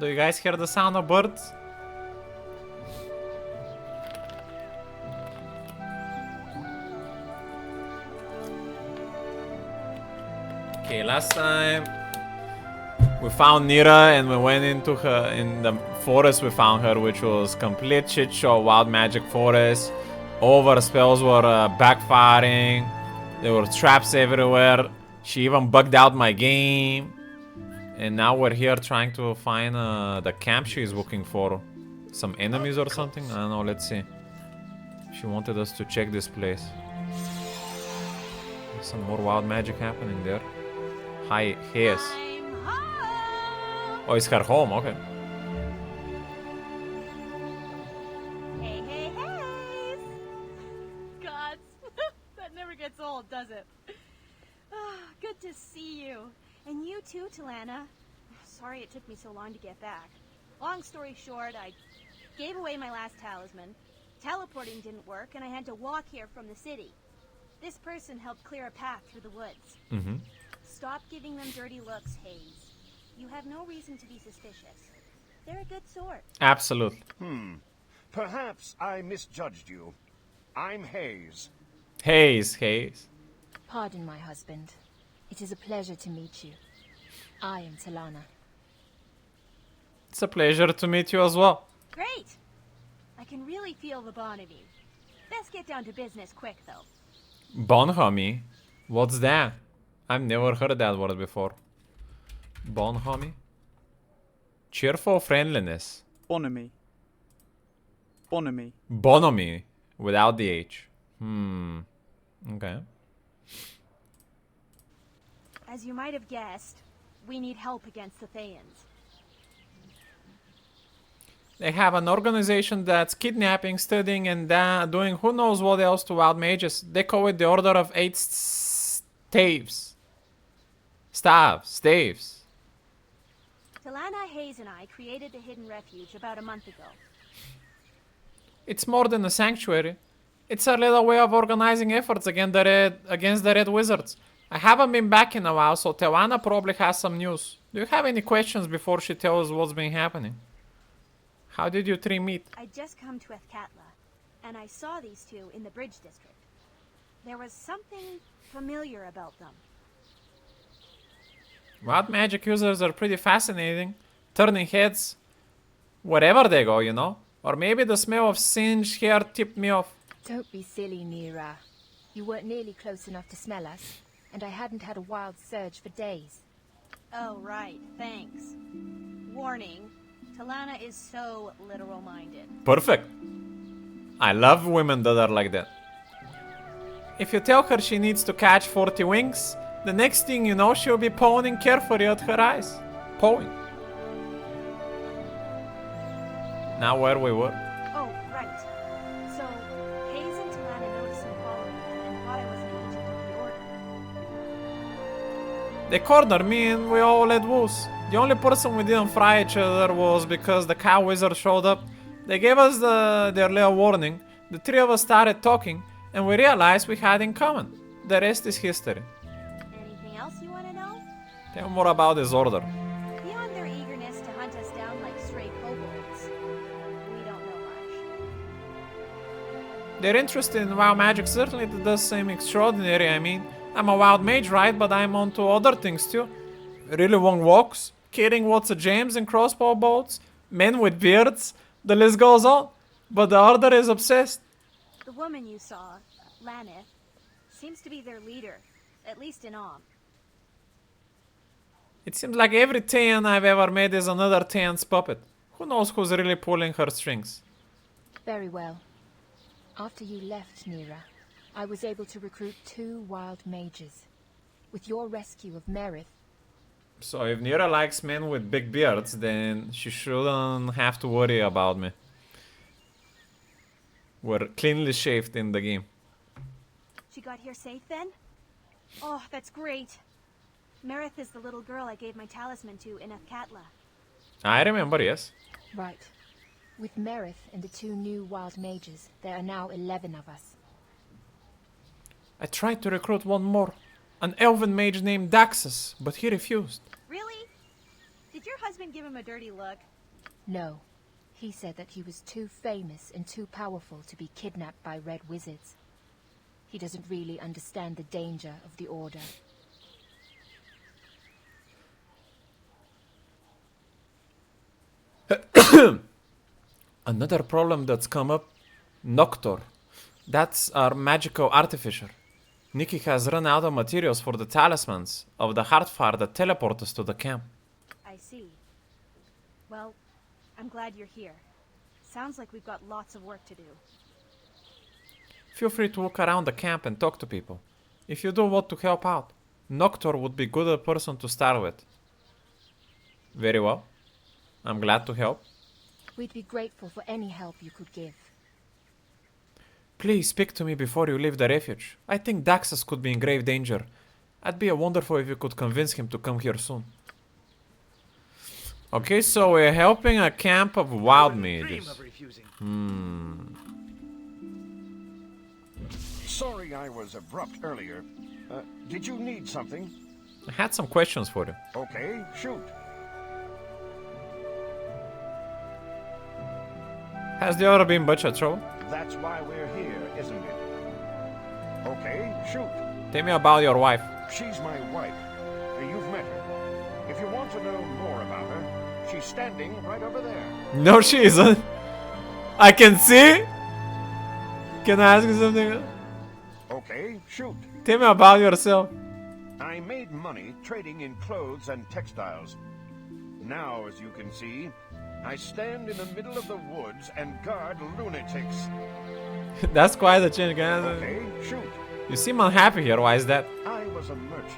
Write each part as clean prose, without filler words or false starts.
Do you guys hear the sound of birds? Okay, last time we found Neera and we went into her in the forest. We found her, which was complete shit show. Wild magic forest. All of her spells were backfiring. There were traps everywhere. She even bugged out my game. And now we're here trying to find the camp she's looking for. Some enemies or something? I don't know, let's see. She wanted us to check this place. There's some more wild magic happening there. Hi, yes. Oh, it's her home, okay. Hey, hey, hey! God, that never gets old, does it? Good to see you. And you too, Talana. Sorry it took me so long to get back. Long story short, I gave away my last talisman. Teleporting didn't work, and I had to walk here from the city. This person helped clear a path through the woods. Mm-hmm. Stop giving them dirty looks, Hayes. You have no reason to be suspicious. They're a good sort. Absolutely. Perhaps I misjudged you. I'm Hayes. Hayes. Pardon, my husband. It is a pleasure to meet you. I am Talana. It's a pleasure to meet you as well. Great! I can really feel the bond of you. Best get down to business quick, though. Bonhomie? What's that? I've never heard that word before. Bonhomie? Cheerful friendliness. Bonhomie. Bonhomie. Bonhomie. Without the H. Okay. As you might have guessed, we need help against the Thayans. They have an organization that's kidnapping, studying, and doing who knows what else to wild mages. They call it the Order of Eight Staves. Staves. Talana, Hayes, and I created the Hidden Refuge about a month ago. It's more than a sanctuary. It's a little way of organizing efforts against the Red Wizards. I haven't been back in a while, so Talana probably has some news. Do you have any questions before she tells what's been happening? How did you three meet? I'd just come to Ethkatla, and I saw these two in the Bridge District. There was something familiar about them. Wild magic users are pretty fascinating, turning heads wherever they go, you know? Or maybe the smell of singed hair tipped me off. Don't be silly, Neera. You weren't nearly close enough to smell us, and I hadn't had a wild surge for days. Oh, right. Thanks. Warning. Talana is so literal-minded. Perfect. I love women that are like that. If you tell her she needs to catch 40 wings, the next thing you know she'll be pawing carefully at her eyes. Pawing. Now where we were. Oh, right. So, Hayes and Talana noticed me following them and thought I was an agent of the Order. They cornered me and we all let loose. The only person we didn't fry each other was because the cow wizard showed up. They gave us their little warning. The three of us started talking and we realized we had in common. The rest is history. Anything else you want to know? Tell more about this order. Beyond their eagerness to hunt us down like stray kobolds, we don't know much. Their interest in wild magic certainly does seem extraordinary. I mean, I'm a wild mage, right? But I'm onto other things too. Really long walks, carrying lots of gems and crossbow bolts, men with beards, the list goes on. But the order is obsessed. The woman you saw, Lanith, seems to be their leader, at least in Om. It seems like every Thayan I've ever met is another Thayan's puppet. Who knows who's really pulling her strings? Very well. After you left, Neera, I was able to recruit 2 wild mages. With your rescue of Merith, So if Neera likes men with big beards, then she shouldn't have to worry about me. We're cleanly shaved in the game. She got here safe then? Oh, that's great. Merith is the little girl I gave my talisman to in Ethkatla. I remember, yes. right. With Merith and the 2 new wild mages, there are now 11 of us. I tried to recruit one more. An elven mage named Daxus, but he refused. Really? Did your husband give him a dirty look? No. He said that he was too famous and too powerful to be kidnapped by red wizards. He doesn't really understand the danger of the Order. Another problem that's come up, Noctor. That's our magical artificer. Nicky has run out of materials for the talismans of the Heartfire that teleport us to the camp. I see. Well, I'm glad you're here. Sounds like we've got lots of work to do. Feel free to walk around the camp and talk to people. If you do want to help out, Noctor would be a good person to start with. Very well. I'm glad to help. We'd be grateful for any help you could give. Please speak to me before you leave the refuge. I think Daxus could be in grave danger. I'd be wonderful if you could convince him to come here soon. Okay, so we're helping a camp of wild mages. Sorry I was abrupt earlier. Did you need something? I had some questions for you. Okay, shoot. Has there ever been much trouble? That's why we're here, isn't it? Okay, shoot. Tell me about your wife. She's my wife. You've met her. If you want to know more about her, she's standing right over there. No, she isn't. I can see. Can I ask you something? Okay, shoot. Tell me about yourself. I made money trading in clothes and textiles. Now, as you can see, I stand in the middle of the woods and guard lunatics. That's quite a change. Okay, shoot. You seem unhappy here. Why is that? I was a merchant.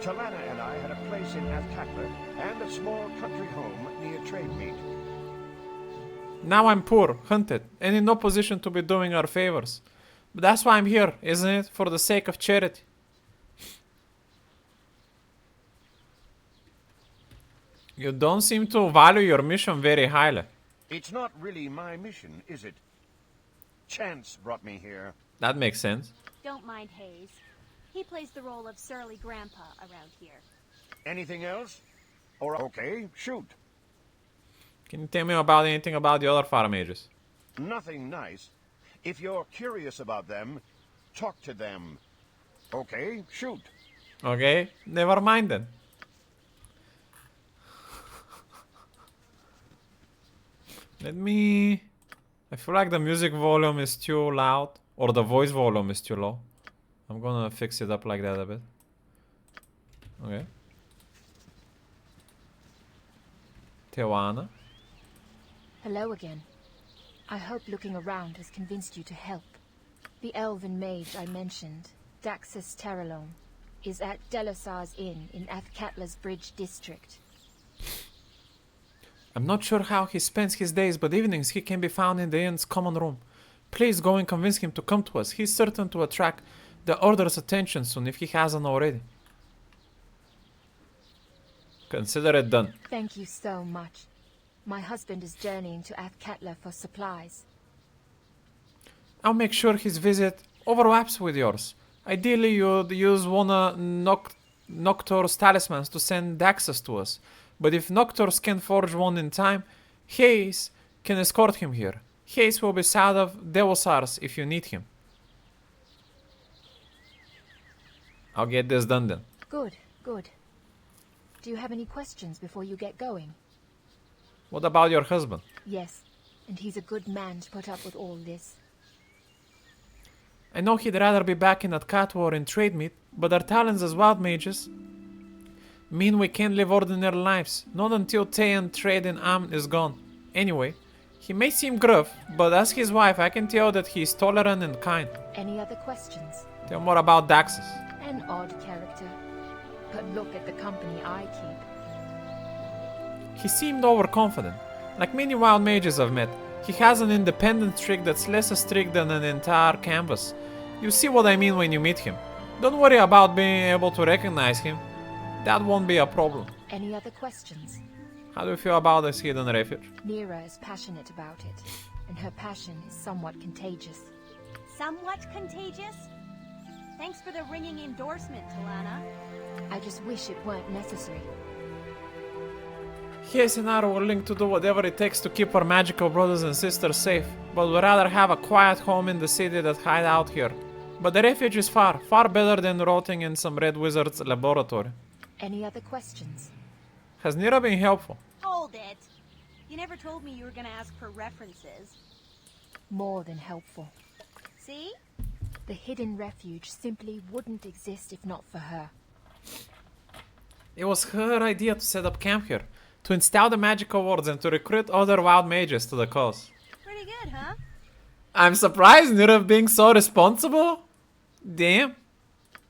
Talana and I had a place in Athkatla and a small country home near trade meet. Now I'm poor, hunted, and in no position to be doing her favors. But that's why I'm here, isn't it? For the sake of charity. You don't seem to value your mission very highly. It's not really my mission, is it? Chance brought me here. That makes sense. Don't mind Hayes. He plays the role of surly grandpa around here. Anything else? Or okay, shoot. Can you tell me about anything about the other fire mages? Nothing nice. If you're curious about them, talk to them. Okay, shoot. Okay, never mind then. Let me... I feel like the music volume is too loud. Or the voice volume is too low. I'm gonna fix it up like that a bit. Okay. Tewana. Hello again. I hope looking around has convinced you to help. The elven mage I mentioned, Daxus Terralone, is at Delasar's Inn in Athkatla's Bridge district. I'm not sure how he spends his days, but evenings he can be found in the inn's common room. Please go and convince him to come to us. He's certain to attract the Order's attention soon if he hasn't already. Consider it done. Thank you so much. My husband is journeying to Athkatla for supplies. I'll make sure his visit overlaps with yours. Ideally, you'd use one of Noctor's talismans to send Daxus to us. But if Noctor's can forge one in time, Hayes can escort him here. Hayes will be south of Delasar's if you need him. I'll get this done then. Good, good. Do you have any questions before you get going? What about your husband? Yes, and he's a good man to put up with all this. I know he'd rather be back in Athkatla or in trade meet, but our talents as wild mages mean we can't live ordinary lives, not until Tayan trade in Amn is gone. Anyway, he may seem gruff, but as his wife I can tell that he is tolerant and kind. Any other questions? Tell more about Daxus. An odd character. But look at the company I keep. He seemed overconfident. Like many wild mages I've met, he has an independent streak that's less strict than an entire canvas. You see what I mean when you meet him. Don't worry about being able to recognize him. That won't be a problem. Any other questions? How do you feel about this hidden refuge? Neera is passionate about it, and her passion is somewhat contagious. Somewhat contagious? Thanks for the ringing endorsement, Talana. I just wish it weren't necessary. Yes, and I are willing to do whatever it takes to keep our magical brothers and sisters safe, but we'd rather have a quiet home in the city than hide out here. But the refuge is far, far better than rotting in some red wizard's laboratory. Any other questions? Has Neera been helpful? Hold it. You never told me you were gonna ask for references. More than helpful. See? The hidden refuge simply wouldn't exist if not for her. It was her idea to set up camp here, to install the magical wards and to recruit other wild mages to the cause. Pretty good, huh? I'm surprised Neera being so responsible. Damn.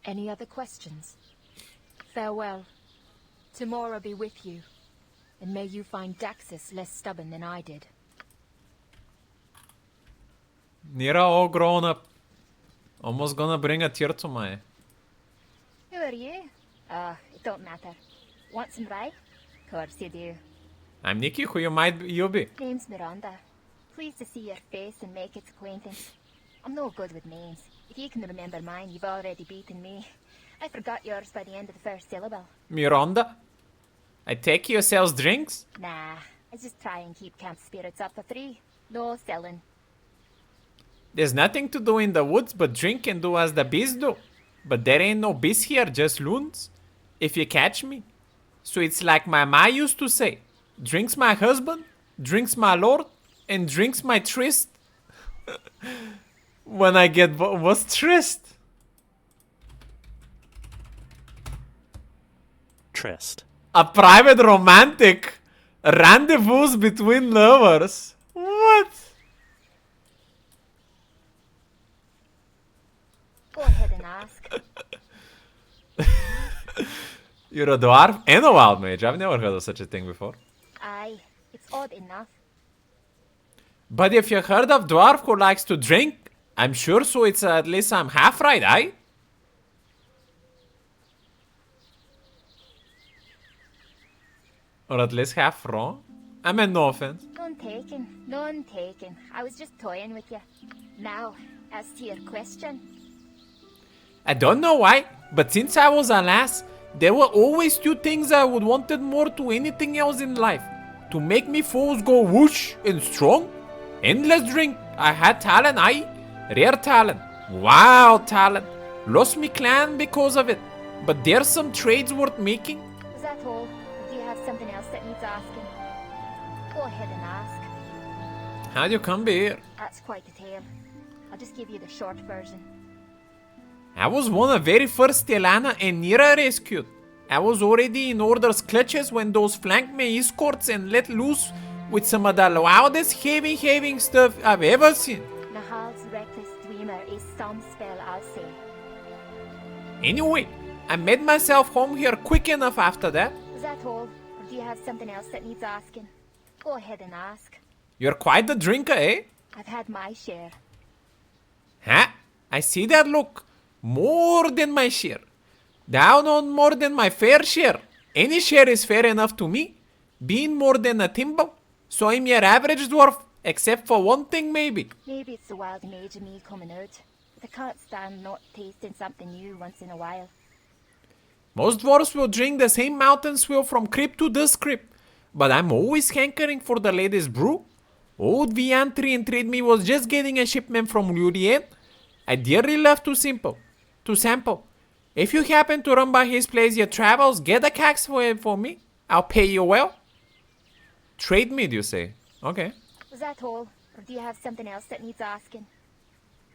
Any other questions? Farewell. Tomorrow be with you. And may you find Daxus less stubborn than I did. Neera all grown up. Almost gonna bring a tear to my eye. Who are you? It don't matter. Want some rye? Course you do. I'm Nicky, who you be? Name's Miranda. Pleased to see your face and make its acquaintance. I'm no good with names. If you can remember mine, you've already beaten me. I forgot yours by the end of the first syllable. Miranda? I take you sells drinks? Nah, I just try and keep camp spirits up for free. No selling. There's nothing to do in the woods but drink and do as the bees do. But there ain't no bees here, just loons. If you catch me. So it's like my ma used to say. Drinks my husband, drinks my lord, and drinks my tryst. When I get... What's tryst? Tryst. A private romantic rendezvous between lovers. What? Go ahead and ask. You're a dwarf and a wild mage. I've never heard of such a thing before. Aye, it's odd enough. But if you heard of dwarf who likes to drink, I'm sure so it's at least I'm half right, aye? Or at least half wrong? I meant no offense. None taken, none taken. I was just toying with you. Now, as to your question. I don't know why, but since I was a lass, there were always two things I would wanted more to anything else in life. To make me foes go whoosh and strong. Endless drink. I had talent, aye. Rare talent. Wild talent. Lost me clan because of it. But there's some trades worth making. Was that all? Or do you have something else that needs asking? Go ahead and ask. How'd you come here? That's quite a tale. I'll just give you the short version. I was one of the very first Stelana and Neera rescued. I was already in Order's clutches when those flanked me escorts and let loose with some of the loudest heavy stuff I've ever seen. Nahal's reckless dreamer is some spell, I'll say. Anyway, I made myself home here quick enough after that. Was that all? Or do you have something else that needs asking? Go ahead and ask. You're quite the drinker, eh? I've had my share. Huh? I see that look. More than my share. Down on more than my fair share. Any share is fair enough to me. Being more than a timbo. So I'm your average dwarf. Except for one thing maybe. Maybe it's the wild mage in me coming out. But I can't stand not tasting something new once in a while. Most dwarves will drink the same mountain swill from crypt to this crypt. But I'm always hankering for the latest brew. Old Viantry entreated me was just getting a shipment from Lurien. I dearly love to sample. If you happen to run by his place your travels, get a cax for me. I'll pay you well. Trade me, do you say? Okay. Was that all? Or do you have something else that needs asking?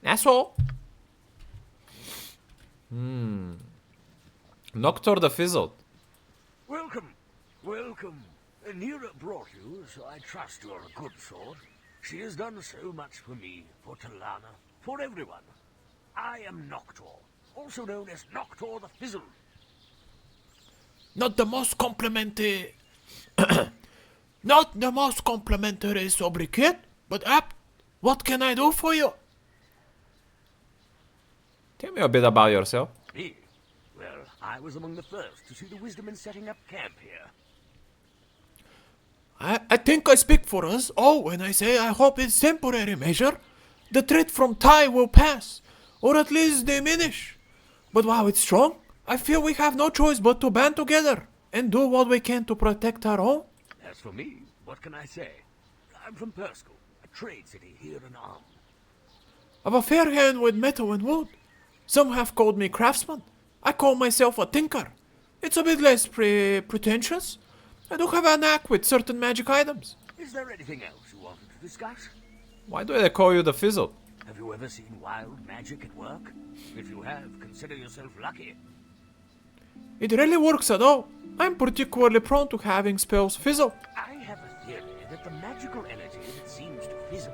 That's all. Noctor the Fizzled. Welcome, welcome. Neera brought you, so I trust you're a good sort. She has done so much for me, for Talana, for everyone. I am Noctor, also known as Noctor the Fizzled. Not the most complimentary... Not the most complimentary sobriquet, but apt. What can I do for you? Tell me a bit about yourself. Me? Well, I was among the first to see the wisdom in setting up camp here. I think I speak for us all when I say I hope it's temporary measure. The threat from Tai will pass, or at least diminish. But while it's strong, I feel we have no choice but to band together and do what we can to protect our own. As for me, what can I say? I'm from Perskell, a trade city here in Arm. I've a fair hand with metal and wood. Some have called me craftsman. I call myself a tinker. It's a bit less pretentious. I do have a knack with certain magic items. Is there anything else you wanted to discuss? Why do they call you the Fizzle? Have you ever seen wild magic at work? If you have, consider yourself lucky. It rarely works at all. I'm particularly prone to having spells fizzle. I have a theory that the magical energy that seems to fizzle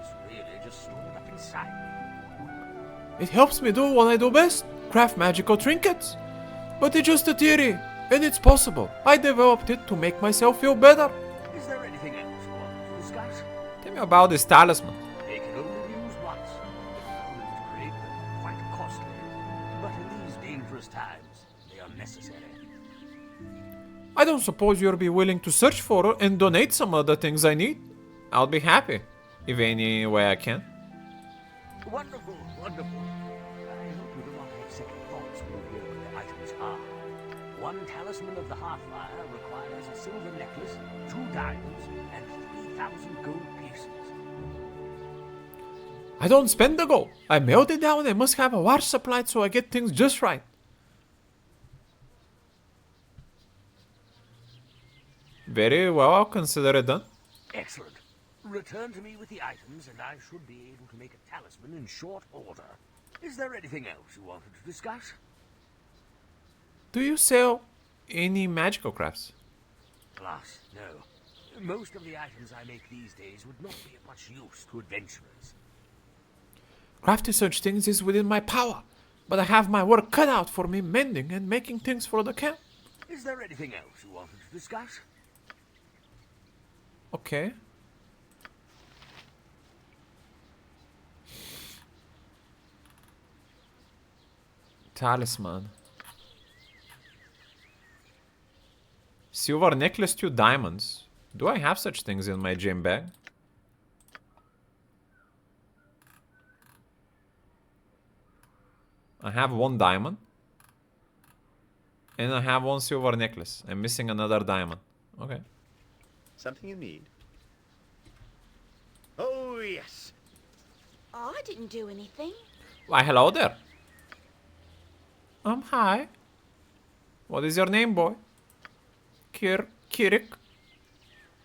is really just stored up inside me. It helps me do what I do best, craft magical trinkets. But it's just a theory, and it's possible. I developed it to make myself feel better. Is there anything else you want to discuss? Tell me about this talisman. They can only be used once. The power is great and quite costly. But in these dangerous times, they are necessary. I don't suppose you'll be willing to search for and donate some of the things I need. I'll be happy, if any way I can. Wonderful, wonderful. I hope you do not have second thoughts when you hear what the items are. One talisman of the Heartfire requires a silver necklace, 2 diamonds, and 3,000 gold pieces. I don't spend the gold. I melt it down and must have a large supply so I get things just right. Very well, I'll consider it done. Excellent. Return to me with the items, and I should be able to make a talisman in short order. Is there anything else you wanted to discuss? Do you sell any magical crafts? Alas, no. Most of the items I make these days would not be of much use to adventurers. Crafting such things is within my power, but I have my work cut out for me mending and making things for the camp. Is there anything else you wanted to discuss? Okay. Talisman. Silver necklace, 2 diamonds. Do I have such things in my gem bag? I have 1 diamond. And I have 1 silver necklace. I'm missing another diamond. Okay. Something you need? Oh, yes. Oh, I didn't do anything. Why, hello there. Hi. What is your name, boy? Kirik?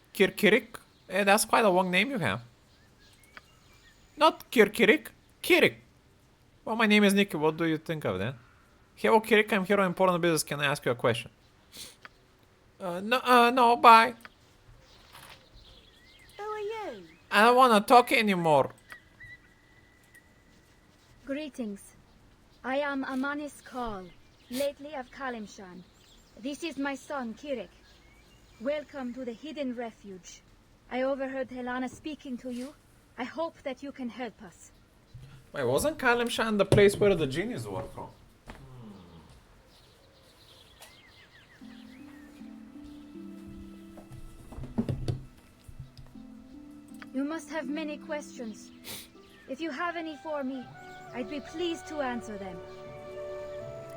Kirik? That's quite a long name you have. Not Kirik. Kirik. Well, my name is Nicky. What do you think of that? Hello, Kirik. I'm here on important business. Can I ask you a question? No, bye. Who are you? I don't want to talk anymore. Greetings. I am Amanis Kal, lately of Kalimshan. This is my son, Kirik. Welcome to the Hidden Refuge. I overheard Helena speaking to you. I hope that you can help us. Wait, wasn't Kalimshan the place where the genies were from? You must have many questions. If you have any for me, I'd be pleased to answer them.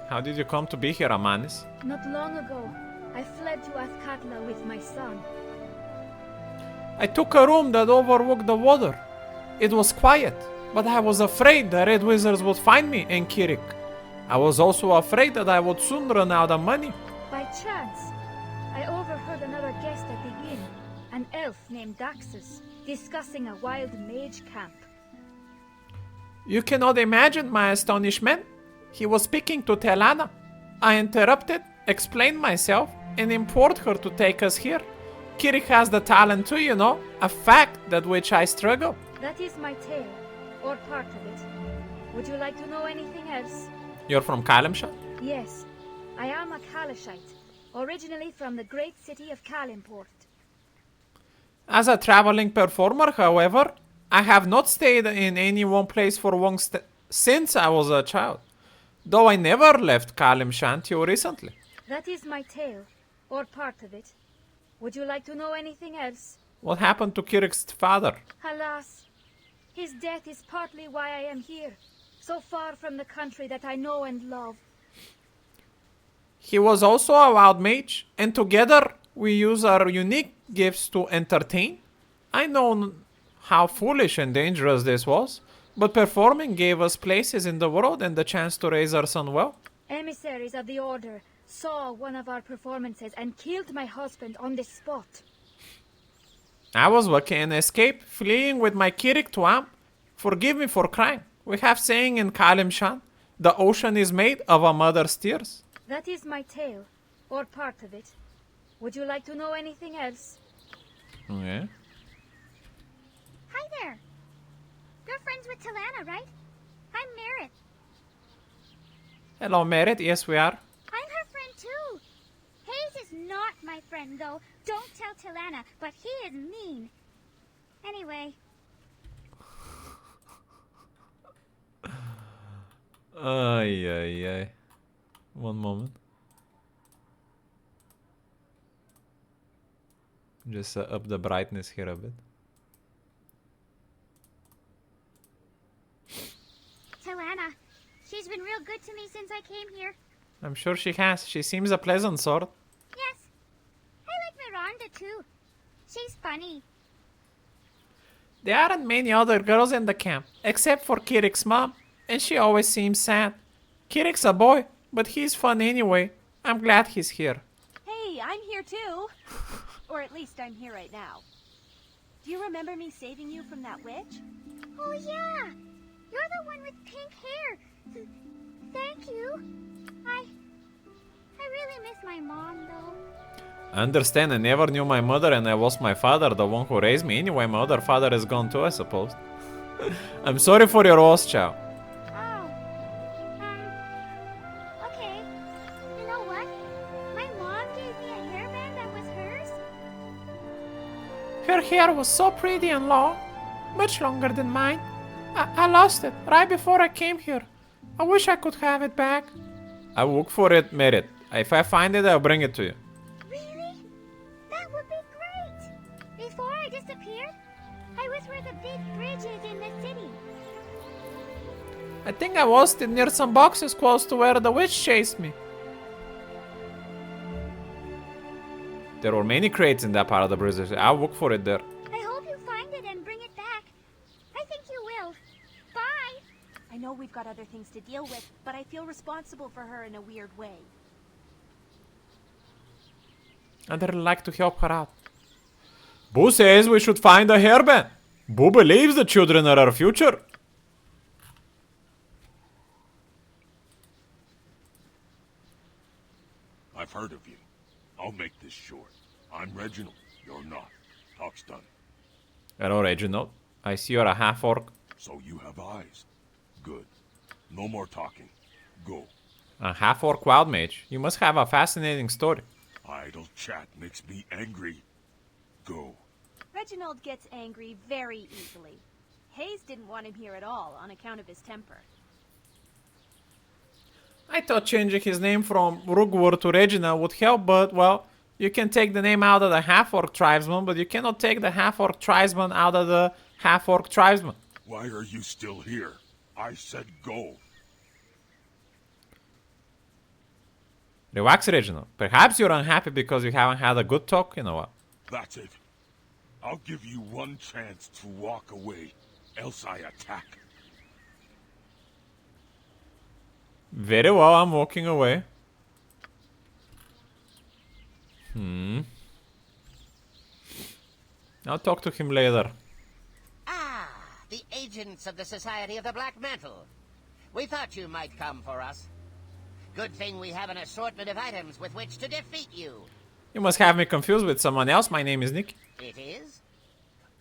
How did you come to be here, Amanis? Not long ago, I fled to Athkatla with my son. I took a room that overlooked the water. It was quiet, but I was afraid the Red Wizards would find me and Kirik. I was also afraid that I would soon run out of money. By chance, I overheard another guest at the inn, an elf named Daxus, discussing a wild mage camp. You cannot imagine my astonishment. He was speaking to Telana. I interrupted, explained myself, and implored her to take us here. Kirik has the talent too, you know, a fact that which I struggle. That is my tale, or part of it. Would you like to know anything else? You're from Kalimshan? Yes, I am a Kalashite, originally from the great city of Kalimport. As a traveling performer, however, I have not stayed in any one place for long since I was a child, though I never left Kalimshan till recently. That is my tale, or part of it. Would you like to know anything else? What happened to Kirik's father? Alas, his death is partly why I am here, so far from the country that I know and love. He was also a wild mage, and together we use our unique gifts to entertain. I know how foolish and dangerous this was, but performing gave us places in the world and the chance to raise our son well. Emissaries of the Order saw one of our performances and killed my husband on the spot. I was lucky and escaped, fleeing with my Kirik to Am. Forgive me for crying. We have saying in Kalimshan, the ocean is made of a mother's tears. That is my tale, or part of it. Would you like to know anything else? Okay. Hi there. You're friends with Talana, right? I'm Merit. Hello, Merit. Yes, we are. I'm her friend too. Hayes is not my friend, though. Don't tell Talana, but he is mean. Anyway. Ay, ay, ay. One moment. Just up the brightness here a bit. Talana, she's been real good to me since I came here. I'm sure she has. She seems a pleasant sort. Yes. I like Miranda too. She's funny. There aren't many other girls in the camp, except for Kirik's mom, and she always seems sad. Kirik's a boy, but he's fun anyway. I'm glad he's here. Hey, I'm here too. Or at least I'm here right now. Do you remember me saving you from that witch? Oh yeah. You're the one with pink hair. Thank you. I really miss my mom though. I understand. I never knew my mother and I lost my father, the one who raised me. Anyway, my other father is gone too, I suppose. I'm sorry for your loss, child. Oh. Okay. You know what? My mom gave me a hairband that was hers. Her hair was so pretty and long, much longer than mine. I lost it right before I came here. I wish I could have it back. I'll look for it, Merit. If I find it, I'll bring it to you. Really? That would be great. Before I disappeared, I was where the big bridge is in the city. I think I lost it near some boxes close to where the witch chased me. There were many crates in that part of the bridge. I'll look for it there. I hope you find it and bring it back. I think you will. Bye. I know we've got other things to deal with, but I feel responsible for her in a weird way. I'd really like to help her out. Boo says we should find a hairband. Boo believes the children are our future. I've heard of you. I'll make this short. I'm Reginald. You're not. Talk's done. Hello, Reginald. I see you're a half-orc. So you have eyes. Good. No more talking. Go. A half-orc wild mage. You must have a fascinating story. Idle chat makes me angry. Go. Reginald gets angry very easily. Hayes didn't want him here at all on account of his temper. I thought changing his name from Rugwur to Reginald would help, but, well, you can take the name out of the half-orc tribesman, but you cannot take the half-orc tribesman out of the half-orc tribesman. Why are you still here? I said go. Relax, Reginald. Perhaps you're unhappy because you haven't had a good talk in a while. That's it. I'll give you one chance to walk away, else I attack. Very well, I'm walking away. I'll talk to him later. Ah, the agents of the Society of the Black Mantle. We thought you might come for us. Good thing we have an assortment of items with which to defeat you. You must have me confused with someone else. My name is Nick. It is?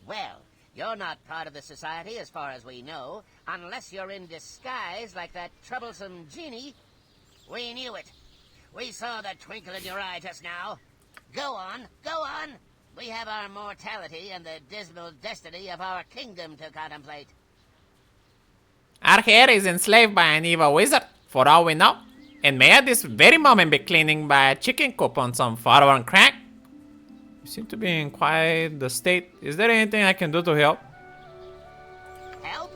Well, you're not part of the Society as far as we know, unless you're in disguise like that troublesome genie. We knew it. We saw the twinkle in your eye just now. Go on, go on. We have our mortality and the dismal destiny of our kingdom to contemplate. Our hair is enslaved by an evil wizard, for all we know. And may at this very moment be cleaning by a chicken coop on some foreign crack. You seem to be in quite the state. Is there anything I can do to help? Help?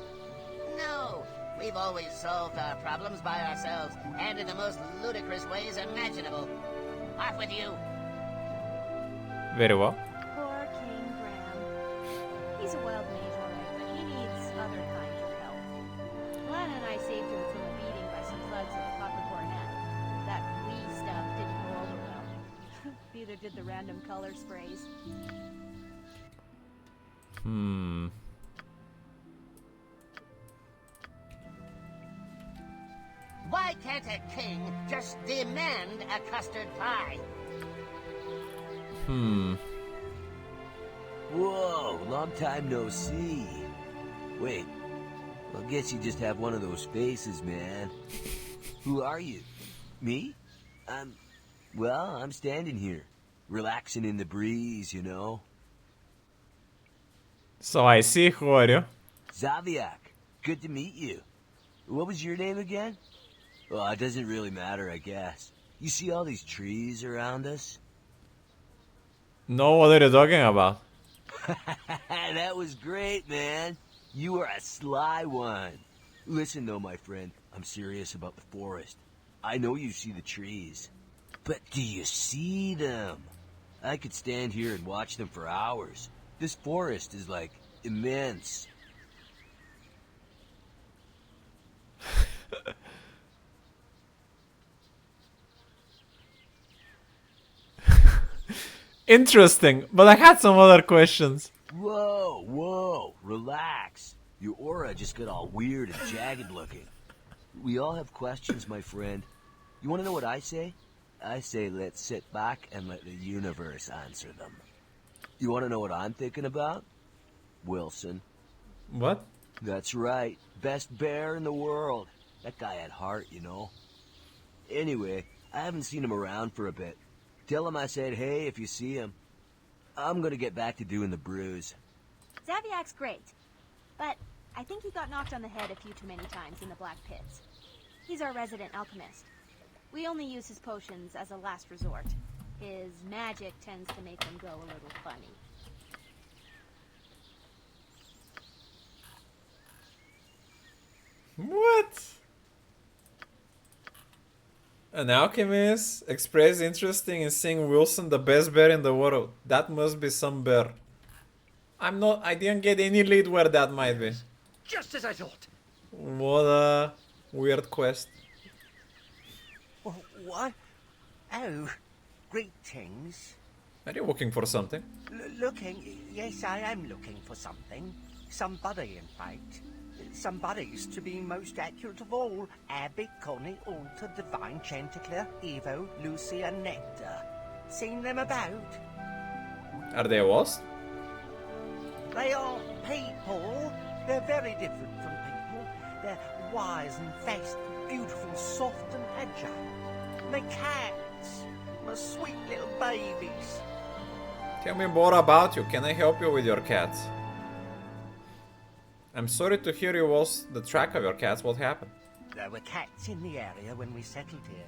No. We've always solved our problems by ourselves, and in the most ludicrous ways imaginable. Off with you. Very well. Poor King Graham. He's a wild mage, alright, but he needs other kinds of help. Lana and I saved him from a beating by some thugs at the Copper Coronet. That wee stuff didn't go over well. Neither did the random color sprays. Why can't a king just demand a custard pie? Whoa, long time no see. Wait, I guess you just have one of those faces, man. Who are you? Me? Well, I'm standing here, relaxing in the breeze, you know. So I see, who are you? Zaviak, good to meet you. What was your name again? Well, it doesn't really matter, I guess. You see all these trees around us? No, what are you talking about? That was great, man. You are a sly one. Listen, though, my friend, I'm serious about the forest. I know you see the trees, but do you see them? I could stand here and watch them for hours. This forest is, like, immense. Interesting, but I had some other questions. Whoa, relax. Your aura just got all weird and jagged looking. We all have questions, my friend. You want to know what I say? I say let's sit back and let the universe answer them. You want to know what I'm thinking about? Wilson. What? That's right. Best bear in the world. That guy had heart, you know. Anyway, I haven't seen him around for a bit. Tell him I said hey if you see him. I'm gonna get back to doing the brews. Zaviak's great, but I think he got knocked on the head a few too many times in the Black Pits. He's our resident alchemist. We only use his potions as a last resort. His magic tends to make him go a little funny. What? An alchemist expressed interest in seeing Wilson the best bear in the world. That must be some bear. I didn't get any lead where that might be. Just as I thought. What a weird quest. What? Oh, greetings. Are you looking for something? Looking? Yes, I am looking for something. Somebody, in fact. Somebody's to be most accurate of all. Abby, Connie, Alta, Divine, Chanticleer, Evo, Lucy, and Nectar. Seen them about? Are they lost? They are people. They're very different from people. They're wise and fast, beautiful, soft and agile. They're cats. My sweet little babies. Tell me more about you. Can I help you with your cats? I'm sorry to hear you lost the track of your cats. What happened? There were cats in the area when we settled here.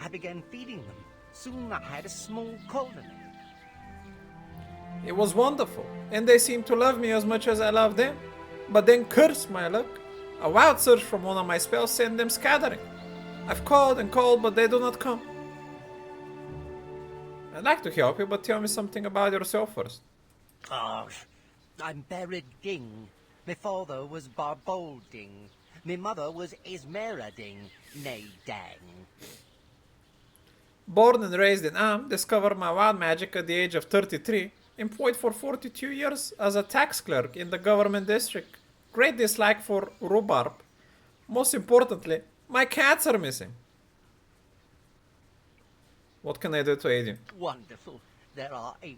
I began feeding them. Soon I had a small colony. It was wonderful, and they seemed to love me as much as I loved them. But then, curse my luck, a wild surge from one of my spells sent them scattering. I've called and called, but they do not come. I'd like to help you, but tell me something about yourself first. Oh, I'm Buried Ding. My father was Barbolding. My mother was Ismera Ding, nay Dang. Born and raised in Am, discovered my wild magic at the age of 33, employed for 42 years as a tax clerk in the government district. Great dislike for rhubarb. Most importantly, my cats are missing. What can I do to aid you? Wonderful. There are 8,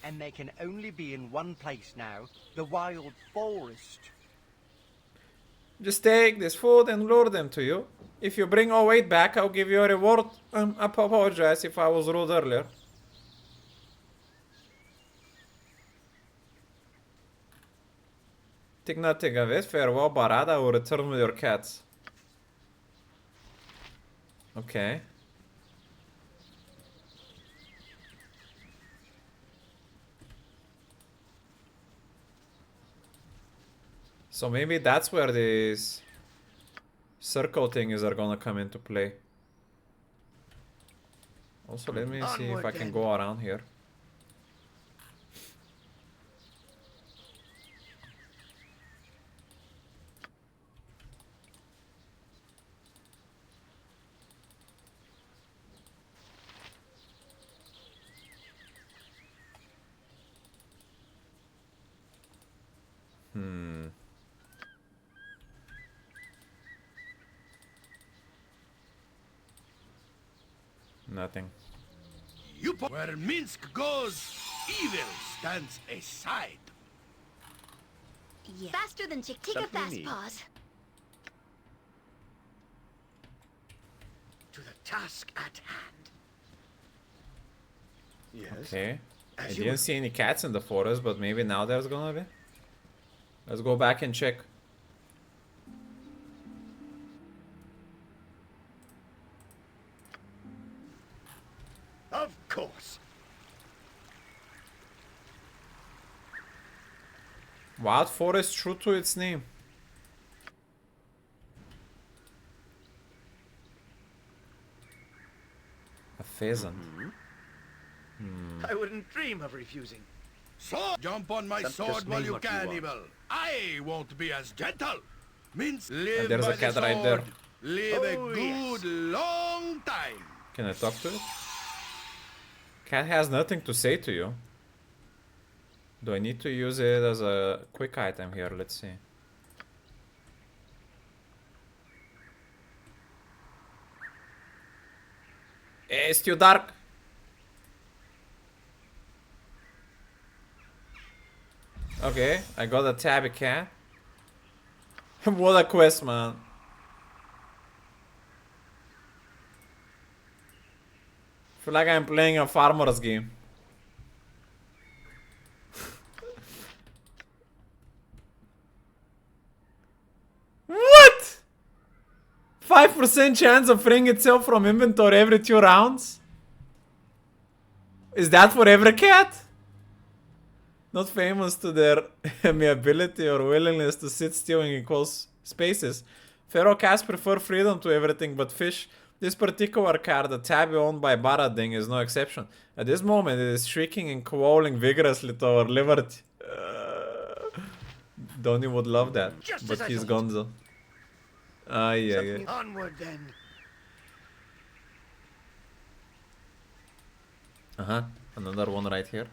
and they can only be in one place now, the wild forest. Just take this food and lure them to you. If you bring all 8 back, I'll give you a reward. I apologize if I was rude earlier. Take nothing of it. Farewell, Barad. I will return with your cats. Okay. So maybe that's where these circle things are gonna come into play. Also, let me see if I can go around here. Nothing. Where Minsk goes, evil stands aside. Yeah. Faster than Chick. Take a Something fast neat. pause. To the task at hand. Yes. Okay. I As you didn't will. see any cats in the forest, but maybe now there's gonna be. Let's go back and check. Of course. Wild forest, true to its name. A pheasant. I wouldn't dream of refusing. So jump on my Just sword while name you what you can, want. evil. I won't be as gentle. Minsk, live there's by a cat the right sword. there. Live a Oh, good yes. long time. Can I talk to it? Cat has nothing to say to you. Do I need to use it as a quick item here? Let's see. It's too dark. Okay, I got a tabby cat. What a quest, man. Feel like I'm playing a farmer's game. What? 5% chance of freeing itself from inventory every 2 rounds? Is that for every cat? Not famous to their amiability or willingness to sit still in enclosed spaces. Feral cats prefer freedom to everything but fish. This particular cat, the tabby owned by Barading, is no exception. At this moment, it is shrieking and quolling vigorously to our liberty. Donnie would love that, Just but as I he's thought. gonzo. Ay, ay, ay. Onward then. Another one right here.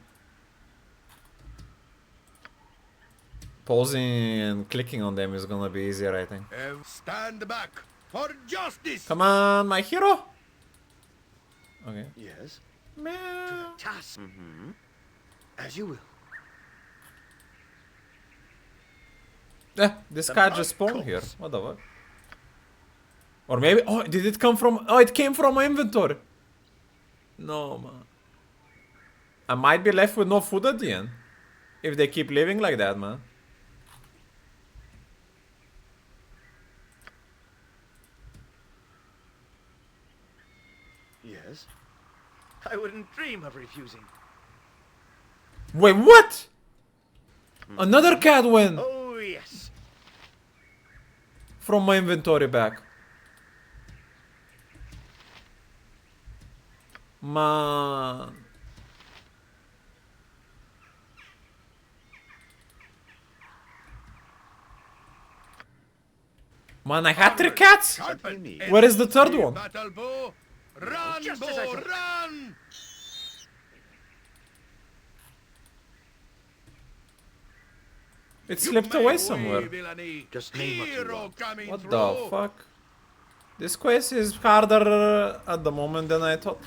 Pausing and clicking on them is gonna be easier, I think. Stand back for justice. Come on, my hero! Okay. Yes. Meow. Task. As you will. This cat just spawned here. What the fuck? Or maybe... Oh, did it come from... Oh, it came from my inventory. No, man. I might be left with no food at the end. If they keep living like that, man. Yes. I wouldn't dream of refusing. Wait, what? Another cat went Oh, yes. from my inventory back. Man. Man, I had 3 cats? Something neat. Where is the third one? Battle bow. Run, Just bow, as I thought. run. It You slipped make away way, somewhere. villainy. Just name what you Hero want. coming What through. the fuck? This quest is harder at the moment than I thought.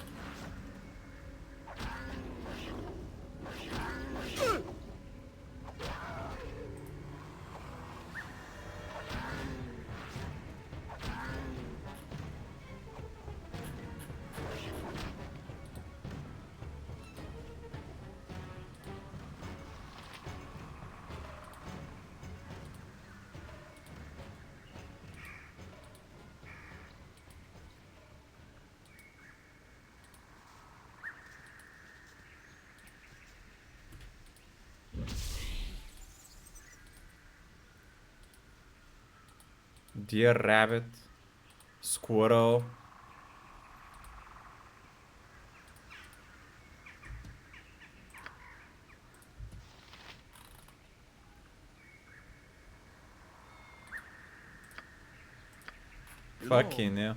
Deer, rabbit, squirrel. You Fucking know, yeah.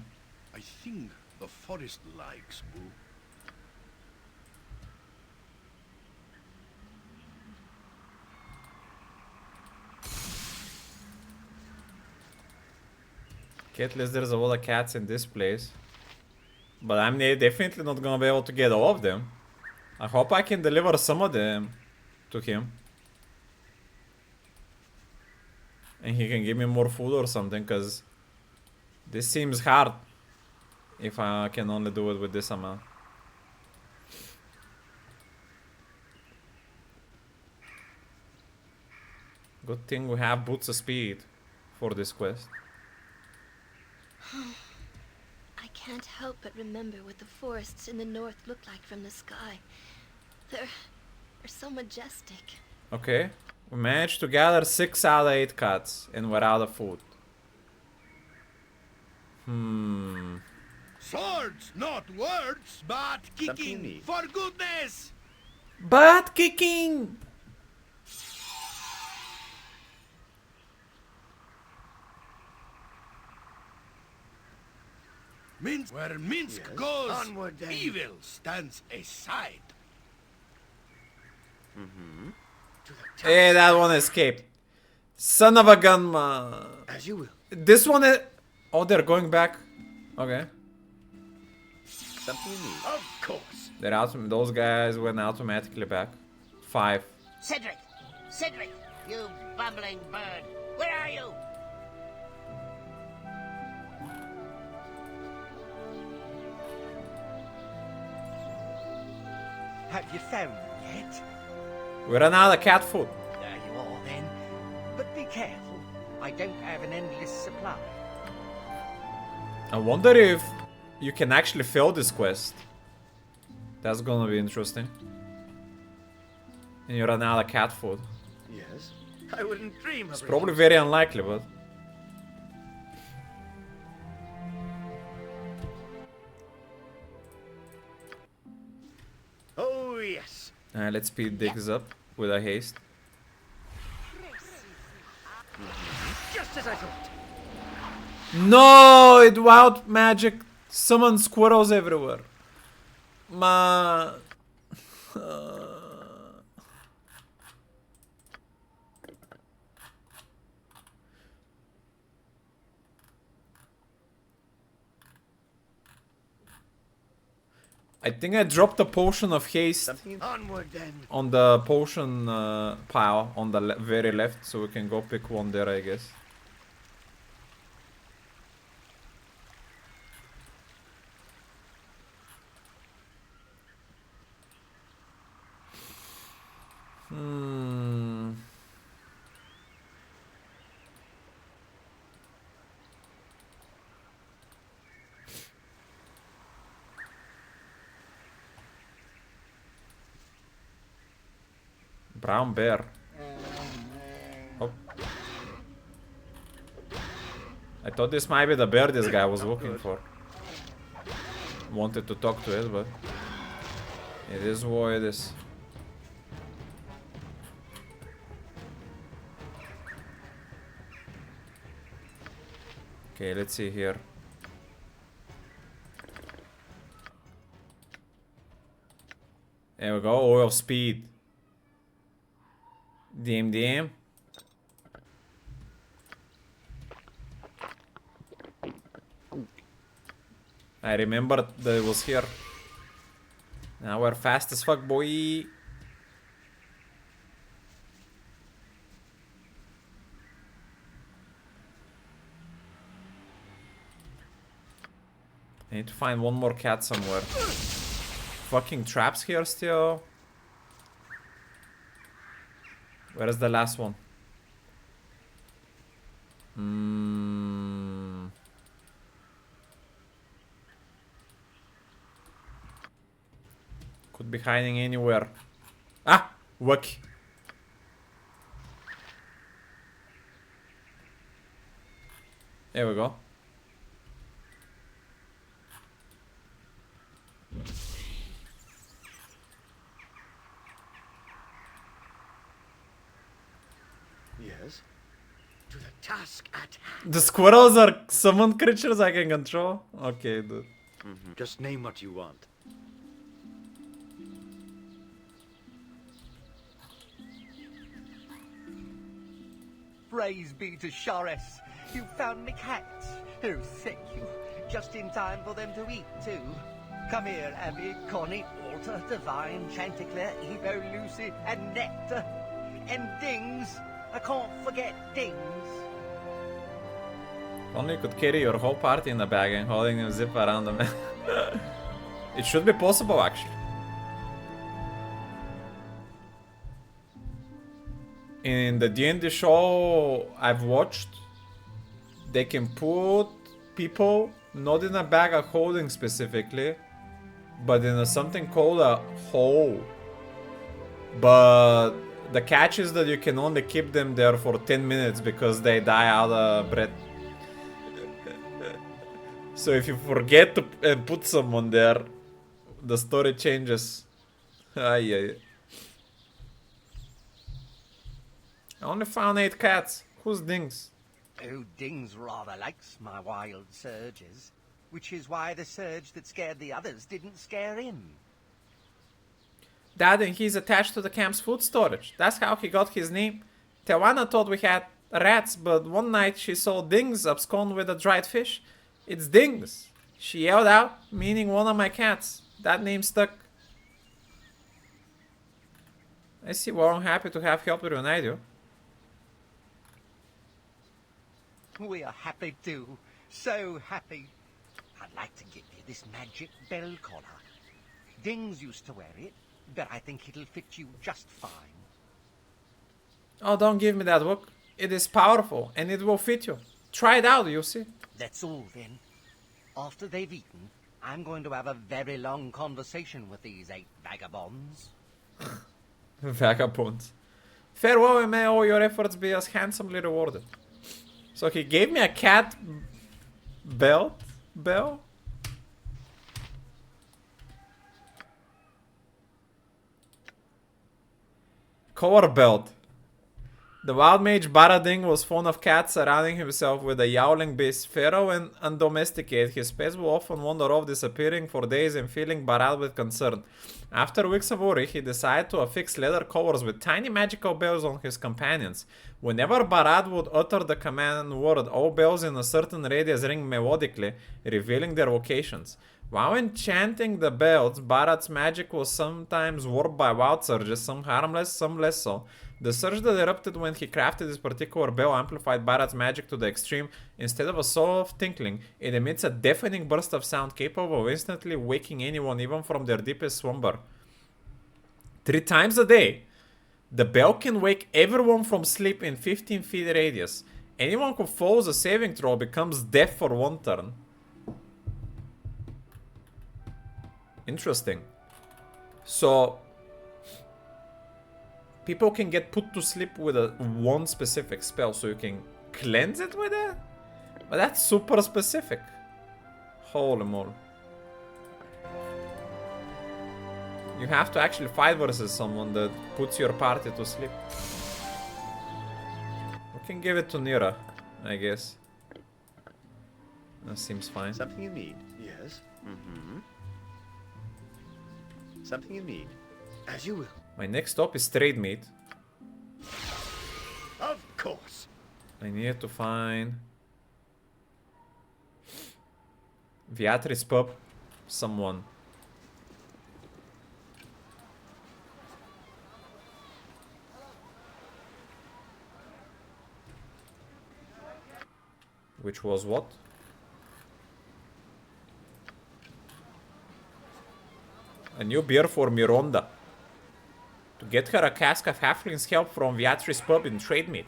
I think the forest likes Boo. Catless, there's a lot of cats in this place. But I'm definitely not gonna be able to get all of them. I hope I can deliver some of them to him. And he can give me more food or something, cause this seems hard if I can only do it with this amount. Good thing we have boots of speed for this quest. I can't help but remember what the forests in the north look like from the sky. They're so majestic. Okay, we managed to gather 6 out of 8 cuts and we're out of food. Swords, not words, but kicking, for goodness! Butt kicking! Minsk, where Minsk goes, onward then. Evil stands aside. Hey, that one escaped. Son of a gun. As you will. This one is... Oh, they're going back. Okay. Something you need. Of course. They're those guys went automatically back. 5. Cedric! Cedric! You bumbling bird! Where are you? Have you found them yet? We ran out of cat food. There you are then. But be careful. I don't have an endless supply. I wonder if you can actually fill this quest. That's gonna be interesting. And you run out of cat food. Yes. I wouldn't dream of It's probably very unlikely, but... Oh, yes. Let's speed this up with a haste. Just as I thought. No! It wild magic summoned squirrels everywhere. Ma... I think I dropped a potion of haste Onward then. on the potion pile on the very left, so we can go pick one there, I guess. Brown bear. Oh. I thought this might be the bear this guy was looking for. Wanted to talk to it, but it is what it is. Okay, let's see here. There we go, oil speed. DM. I remembered that it was here. Now we're fast as fuck, boy. I need to find one more cat somewhere. Fucking traps here still. Where is the last one? Could be hiding anywhere. Ah! Wuck. There we go. Yes. To the task at hand. The squirrels are summoned creatures I can control? Okay, dude. Just name what you want. Praise be to Shores. You found me cats. Oh, thank you. just in time for them to eat, too. Come here, Abby, Connie, Walter, Divine, Chanticleer, Evo, Lucy, and Nectar. And Dings. I can't forget Dings. Only you could carry your whole party in a bag and holding them zip around them. It should be possible, actually. In the D&D show I've watched, they can put people not in a bag of holding specifically, but in something called a hole. But the catch is that you can only keep them there for 10 minutes because they die out of breath. So if you forget to put someone there, the story changes. I only found 8 cats. Who's Dings? Oh, Dings rather likes my wild surges, which is why the surge that scared the others didn't scare him. Dad, and he's attached to the camp's food storage. That's how he got his name. Tawana thought we had rats, but one night she saw Dings abscond with a dried fish. It's Dings. She yelled out, meaning one of my cats. That name stuck. I see we're all happy to have helped reunite you. We are happy too. So happy. I'd like to give you this magic bell collar. Dings used to wear it, but I think it'll fit you just fine. Oh, don't give me that look. It is powerful, and it will fit you. Try it out, you see. That's all then. After they've eaten, I'm going to have a very long conversation with these 8 vagabonds. Vagabonds. Farewell, and may all your efforts be as handsomely rewarded. So he gave me a cat bell? Collar belt. The wild mage Barading was fond of cats, surrounding himself with a yowling beast, feral and undomesticated. His pets will often wander off, disappearing for days and filling Barad with concern. After weeks of worry, he decided to affix leather collars with tiny magical bells on his companions. Whenever Barad would utter the command word, all bells in a certain radius ring melodically, revealing their locations. While enchanting the bells, Barad's magic was sometimes warped by wild surges, some harmless, some less so. The surge that erupted when he crafted this particular bell amplified Barad's magic to the extreme. Instead of a soft tinkling, it emits a deafening burst of sound capable of instantly waking anyone, even from their deepest slumber. 3 times a day, the bell can wake everyone from sleep in 15 feet radius. Anyone who follows a saving throw becomes deaf for 1 turn. Interesting. So people can get put to sleep with one specific spell, so you can cleanse it with it? But that's super specific. Holy moly. You have to actually fight versus someone that puts your party to sleep. We can give it to Neera, I guess. That seems fine. Something you need? Yes. Mm-hmm. Something you need? As you will. My next stop is trade meat. Of course. I need to find Viatri's pub. Someone. Which was what? A new beer for Mironda. To get her a cask of halfling's help from Viatri's pub in trade meat.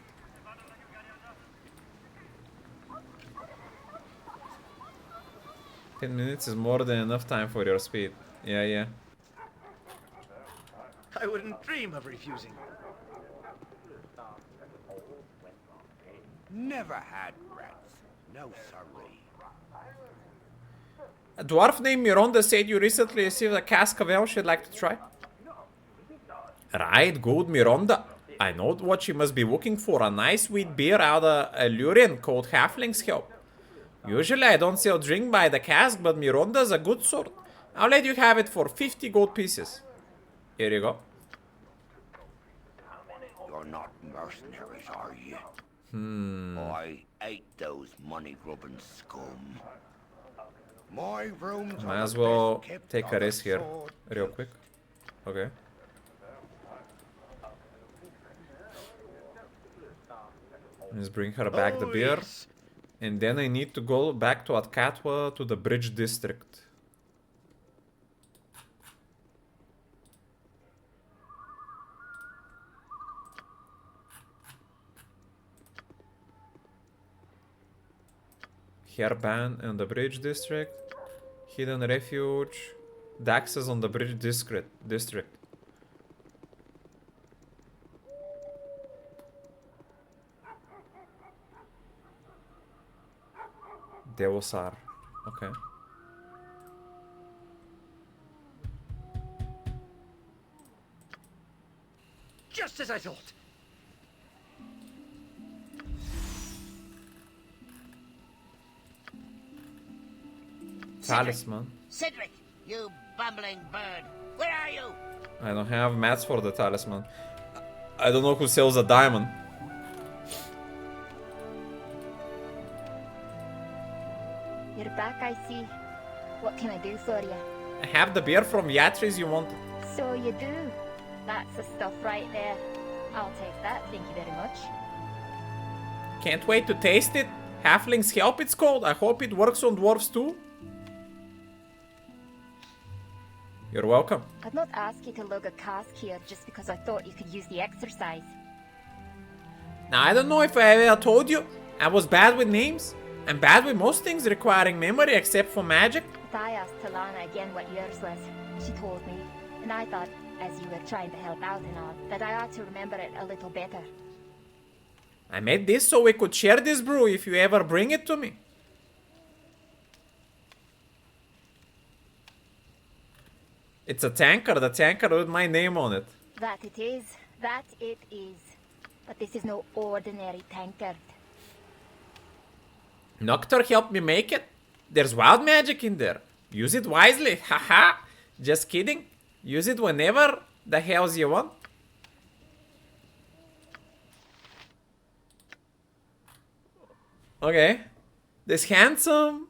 "10 minutes is more than enough time for your speed." Yeah. I wouldn't dream of refusing. Never had rats. No siree. A dwarf named Mironda said you recently received a cask of ale she'd like to try. Right, good Mironda. I know what she must be looking for, a nice sweet beer out of Illyrien called Halfling's Help. Usually I don't sell drink by the cask, but Mironda's a good sort. I'll let you have it for 50 gold pieces. Here you go. You're not mercenaries, are you? I ate those money-grubbing scum. My rooms Might are as the well best kept take a of risk here, sword. real quick. Okay. Let's bring her back the beer. yes. And then I need to go back to Atkatwa to the bridge district. Herban in the bridge district. Hidden refuge. Daxes on the bridge district. Devosar. Okay. Just as I thought. Talisman. Cedric, you bumbling bird. Where are you? I don't have mats for the talisman. I don't know who sells a diamond. You're back, I see. What can I do for you? I have the beer from Yatri's you wanted. So you do. That's the stuff right there. I'll take that, thank you very much. Can't wait to taste it. Halflings Help it's called. I hope it works on dwarves too. You're welcome. I'd not ask you to lug a cask here just because I thought you could use the exercise. Now, I don't know if I ever told you. I was bad with names. I'm bad with most things requiring memory except for magic. But I asked Talana again what yours was. She told me, and I thought, as you were trying to help out and all, that I ought to remember it a little better. I made this so we could share this brew if you ever bring it to me. It's a tankard, with my name on it. That it is. That it is. But this is no ordinary tankard. Noctur helped me make it. There's wild magic in there. Use it wisely. Haha. Just kidding. Use it whenever the hells you want. Okay. This handsome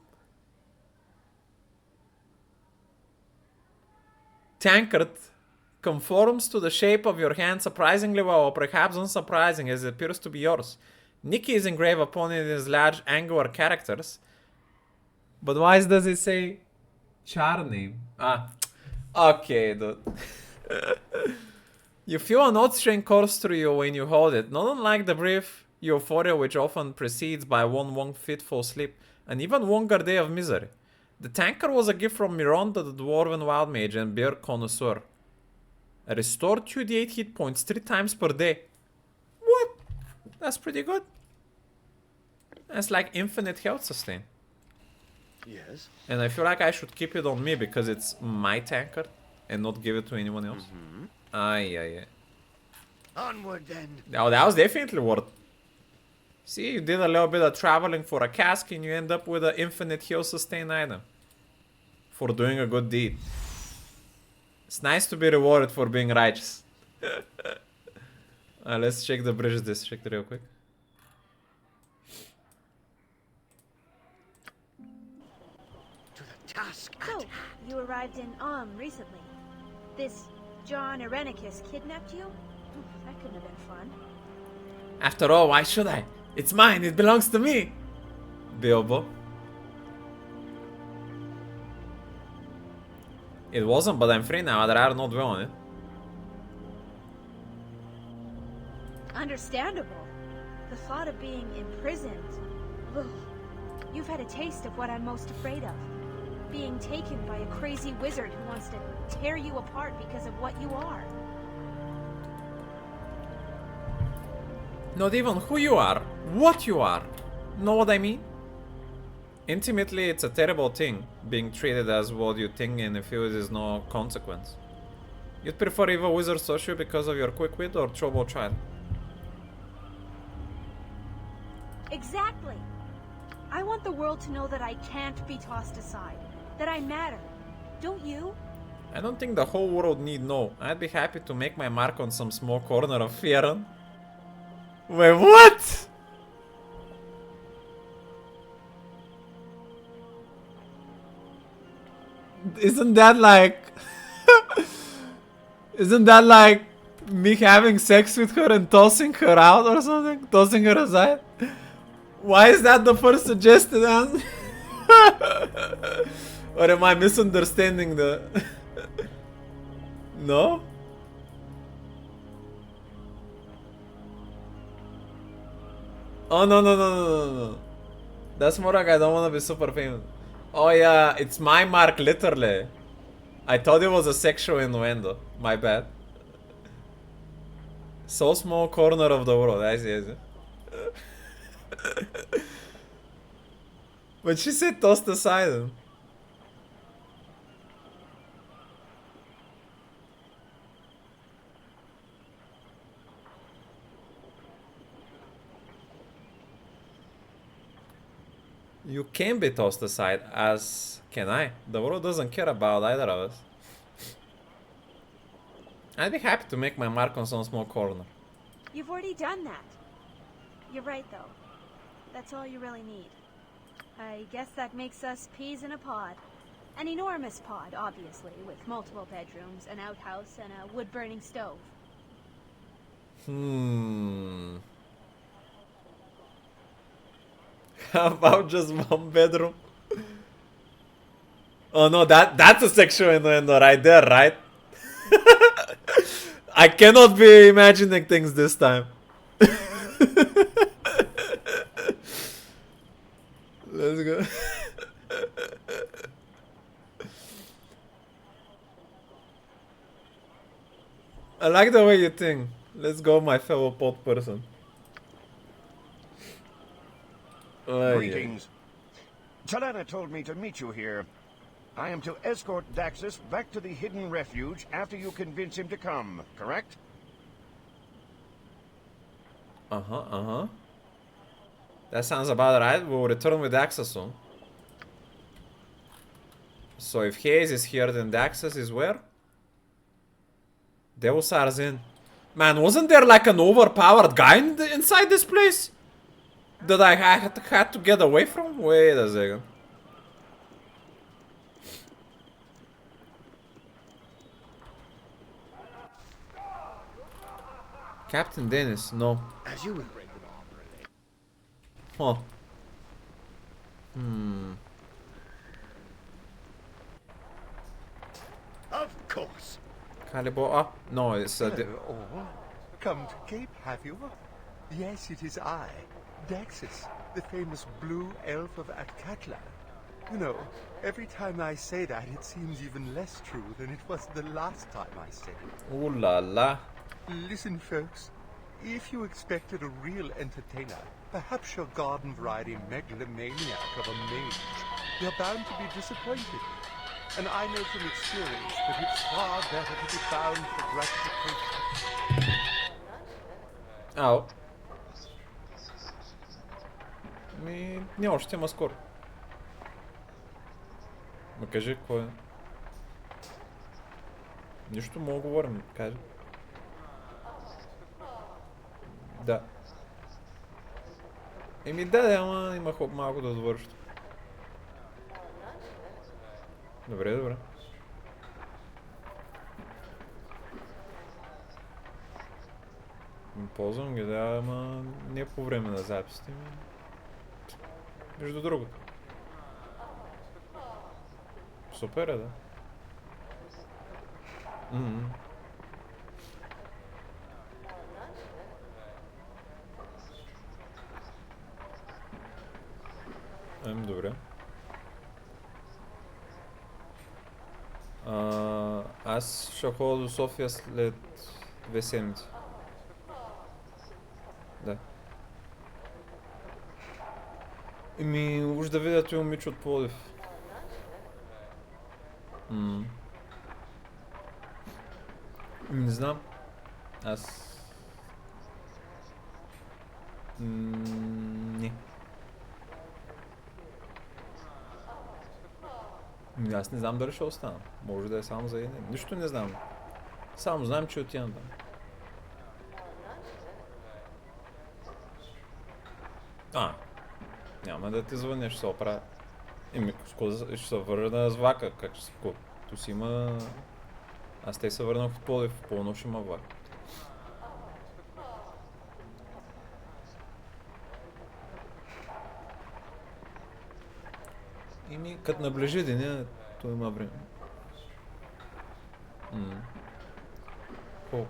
tankard conforms to the shape of your hand surprisingly well, or perhaps unsurprising as it appears to be yours. Nicky is engraved upon it in his large angular characters. But why does it say char name? Ah, okay, dude. You feel an odd strain course through you when you hold it, not unlike the brief euphoria which often precedes by one fitful sleep, and even longer day of misery. The tankard was a gift from Mironda, the dwarven wild mage and beer connoisseur. A restored 2d8 hit points 3 times per day. What? That's pretty good. That's like infinite health sustain. Yes. And I feel like I should keep it on me because it's my tankard and not give it to anyone else. Aye. Onward then. Oh, that was definitely worth. See, you did a little bit of traveling for a cask and you end up with an infinite heal sustain item. For doing a good deed. It's nice to be rewarded for being righteous. Let's check the bridge district real quick. To the task. So, you arrived in recently. This John Irenicus kidnapped you? That couldn't have been fun. After all, why should I? It's mine, it belongs to me. Bilbo. It wasn't, but I'm free now. I'd rather not dwell on it. Understandable. The thought of being imprisoned. Ugh. You've had a taste of what I'm most afraid of. Being taken by a crazy wizard who wants to tear you apart because of what you are. Not even who you are, what you are. Know what I mean? Intimately, it's a terrible thing, being treated as what you think and feel is no consequence. You'd prefer evil wizards touch you because of your quick wit or troubled child? Exactly. I want the world to know that I can't be tossed aside. That I matter. Don't you? I don't think the whole world need know. I'd be happy to make my mark on some small corner of Fieran. Wait, what? Isn't that like... Isn't that like me having sex with her and tossing her out or something? Tossing her aside? Why is that the first suggested answer? Or am I misunderstanding the... No? Oh no no no no no no. That's more like I don't wanna be super famous. Oh yeah, it's my mark literally. I thought it was a sexual innuendo. My bad. So small corner of the world, I see, I see. But she said tossed aside. You can be tossed aside, as can I. The world doesn't care about either of us. I'd be happy to make my mark on some small corner. You've already done that. You're right, though. That's all you really need. I guess that makes us peas in a pod. An enormous pod, obviously, with multiple bedrooms, an outhouse, and a wood-burning stove. How about just one bedroom? Oh no, that's a sexual innuendo right there, right? I cannot be imagining things this time. Let's go. I like the way you think. Let's go, my fellow pod person. Greetings. Talana told me to meet you here. I am to escort Daxus back to the hidden refuge after you convince him to come, correct? Uh-huh. That sounds about right. We'll return with Daxus soon. So if Hayes is here, then Daxus is where? Deusar's in. Man, wasn't there like an overpowered guy inside this place? That I had to get away from? Wait a second. Captain Dennis, no. As you will break them arm, Huh. Of course. Caliber up? No, it's a... Hello, all. Come to Cape, have you? Yes, it is I, Daxus, the famous blue elf of Atkatla. You know, every time I say that, it seems even less true than it was the last time I said it. Ooh la la. Listen, folks. If you expected a real entertainer, perhaps your garden variety megalomaniac of a mage, you're bound to be disappointed. And I know from experience that it's far better to be bound for gratification. Ау. Няма, ще има скоро. Ма кажи, какво е? Нищо мога да говорим, кажи. Да. Еми да, ама има малко да довърши. Добре, добре. Ползвам ги, да, ама не по време на записите ми. Между другото. Супер е, да. Добре. Аз ще ходя до София след 2 седмици. Да. Еми, уж да видя този момиче от Пловдив. Не знам. Аз... Не. Аз не знам дали ще остана. Може да е само за един. Нищо не знам. Само знам, че отивам там. Няма да ти звъня, ще се оправя. Еми, ще се върна с влака, как ще се... Tu си има... Аз те се върнах в Пловдив, в полунощ има влак. Еми, като наближи деня, то има време. Хубаво.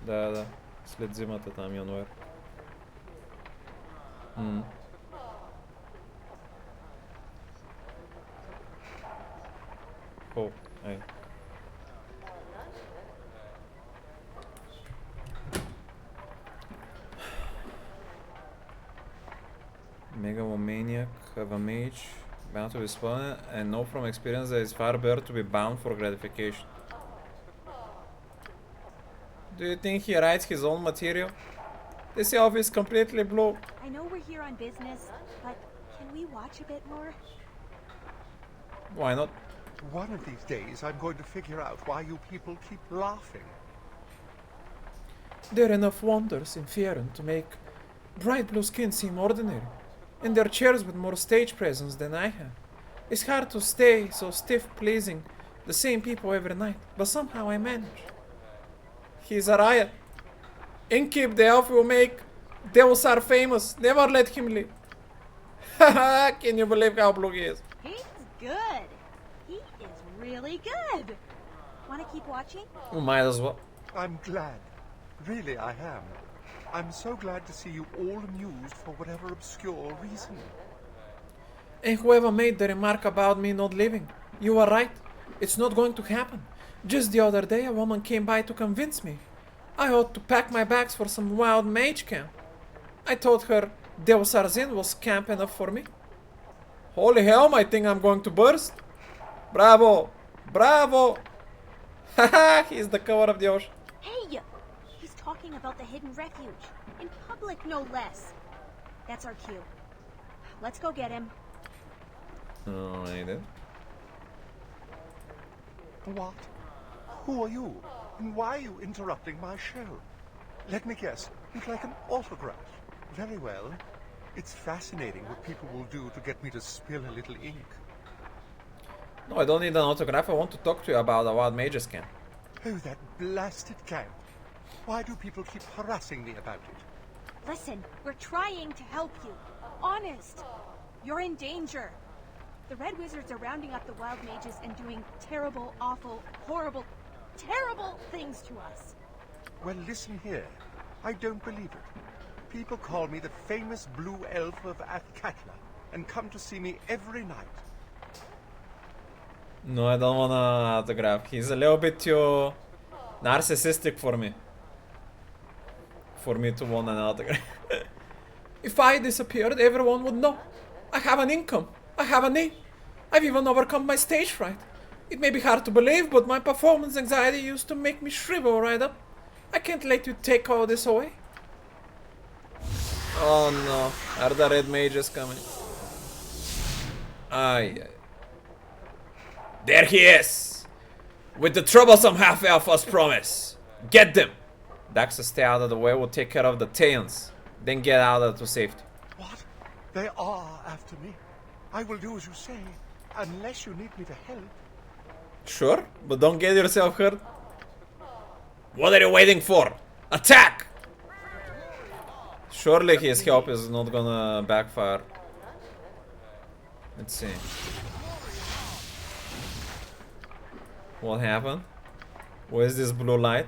Да. След зимата там, януар. Хубаво, ай. Megalomaniac of a mage bound to be spawned and know from experience that it's far better to be bound for gratification. Do you think he writes his own material? This elf is completely blue. I know we're here on business, but can we watch a bit more? Why not? One of these days, I'm going to figure out why you people keep laughing. There are enough wonders in Faerun to make bright blue skin seem ordinary. And there are chairs with more stage presence than I have. It's hard to stay so stiff pleasing the same people every night, but somehow I manage. He's a riot. Inkip the elf will make Deus are famous. Never let him live. Haha, can you believe how blue he is? He's good. He is really good. Wanna keep watching? We might as well. I'm glad. Really, I am. I'm so glad to see you all amused for whatever obscure reason. And whoever made the remark about me not living, you are right. It's not going to happen. Just the other day, a woman came by to convince me I ought to pack my bags for some wild mage camp. I told her Deus Arzin was camp enough for me. Holy hell, I think I'm going to burst. Bravo! Bravo! Haha, he's the cover of the ocean. Hey! He's talking about the hidden refuge. In public, no less. That's our cue. Let's go get him. Oh, I did. What? Who are you? And why are you interrupting my show? Let me guess, you'd like an autograph. Very well. It's fascinating what people will do to get me to spill a little ink. No, I don't need an autograph. I want to talk to you about the wild mages camp. Oh, that blasted camp. Why do people keep harassing me about it? Listen, we're trying to help you. Honest. You're in danger. The Red Wizards are rounding up the wild mages and doing terrible, awful, horrible, terrible things to us. Well, listen here. I don't believe it. People call me the famous blue elf of Athkatla and come to see me every night. No, I don't want an autograph. He's a little bit too narcissistic for me. For me to want an autograph. If I disappeared, everyone would know. I have an income. I have a name. I've even overcome my stage fright. It may be hard to believe, but my performance anxiety used to make me shrivel right up. I can't let you take all this away. Oh no. Are the red mages coming? Aye. There he is! With the troublesome half-elf as promised. Get them! Daxus, stay out of the way, we'll take care of the Tayans. Then get out of to safety. What? They are after me. I will do as you say, unless you need me to help. Sure, but don't get yourself hurt. What are you waiting for? Attack! Surely his help is not gonna backfire. Let's see. What happened? Where's this blue light?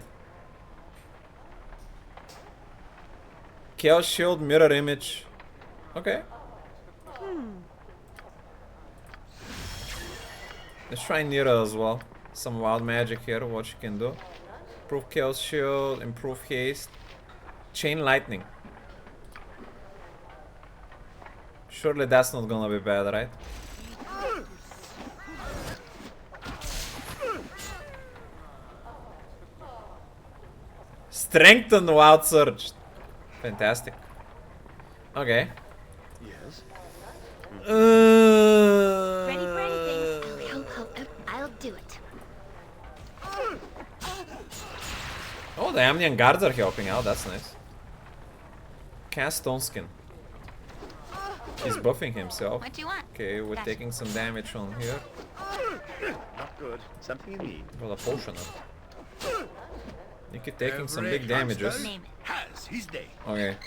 Chaos Shield mirror image. Okay. Let's try Neera as well. Some wild magic here, what she can do. Improve Chaos Shield, improve haste. Chain lightning. Surely that's not gonna be bad, right? Strengthen Wild Surge. Fantastic. Okay. Yes. Ready for anything? I'll do it. Oh, the Amnian guards are helping out. That's nice. Cast Stone Skin. He's buffing himself. What do you want? Okay, we're taking some damage on here. Not good. Something you need. Got a potion up. Nicky taking some big damages. Has his day. Okay.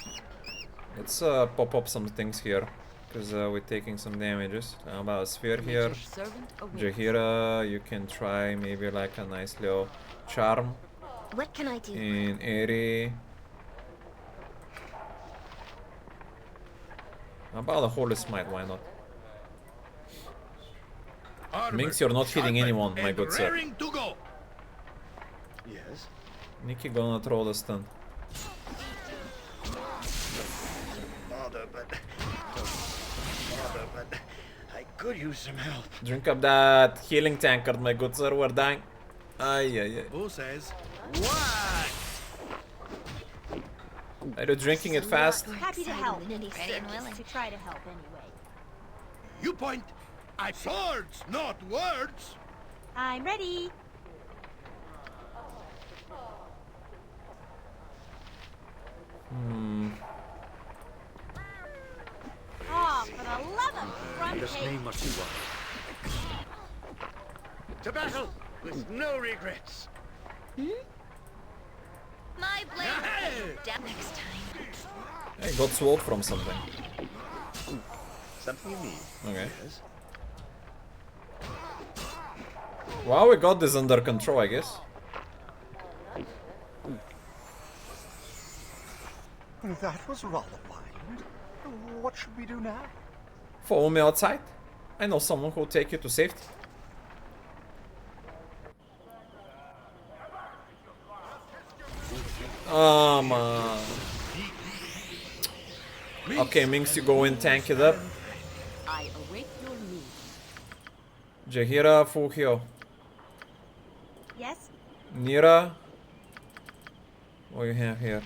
Let's pop up some things here. Because we're taking some damages. How about a sphere here? Jaheira, you can try maybe like a nice little charm. What can I do? In Eri. How about a Holy Smite? Why not? Minx, you're not hitting anyone, my good sir. Yes. Nicky gonna throw the stun. Bother, but I could use some help. Drink up that healing tankard, my good sir. We're dying. Ay, ay, ay. Who says what? Are you drinking it fast? Happy to help. Ready and willing. To try to help anyway. You point at swords, not words. I'm ready. Oh, for the love of front This page. name must be one. To battle with no regrets. My blade will cut you down next time. I got sword from something. Something you need. Okay. Yes. Wow, we got this under control, I guess. That was rather violent. What should we do now? Follow me outside. I know someone who will take you to safety. Oh man. Okay, Minx, you go in, tank it up. I await your need. Jaheira, full heal. Yes? Neera. What do you have here?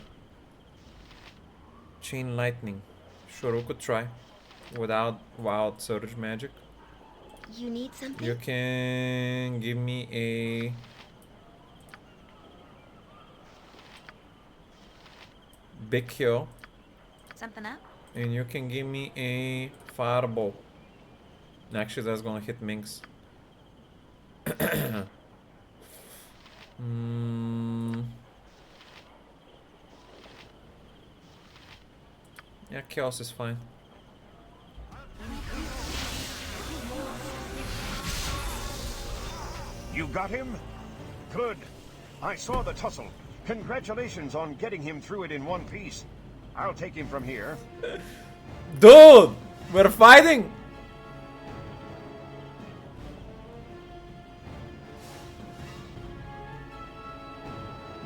Chain lightning. Sure, we could try. Without wild surge magic. You need something? You can give me a big heal. Something up? And you can give me a fireball. Actually, that's gonna hit Minx. Yeah, chaos is fine. You got him? Good. I saw the tussle. Congratulations on getting him through it in one piece. I'll take him from here. Dude! We're fighting!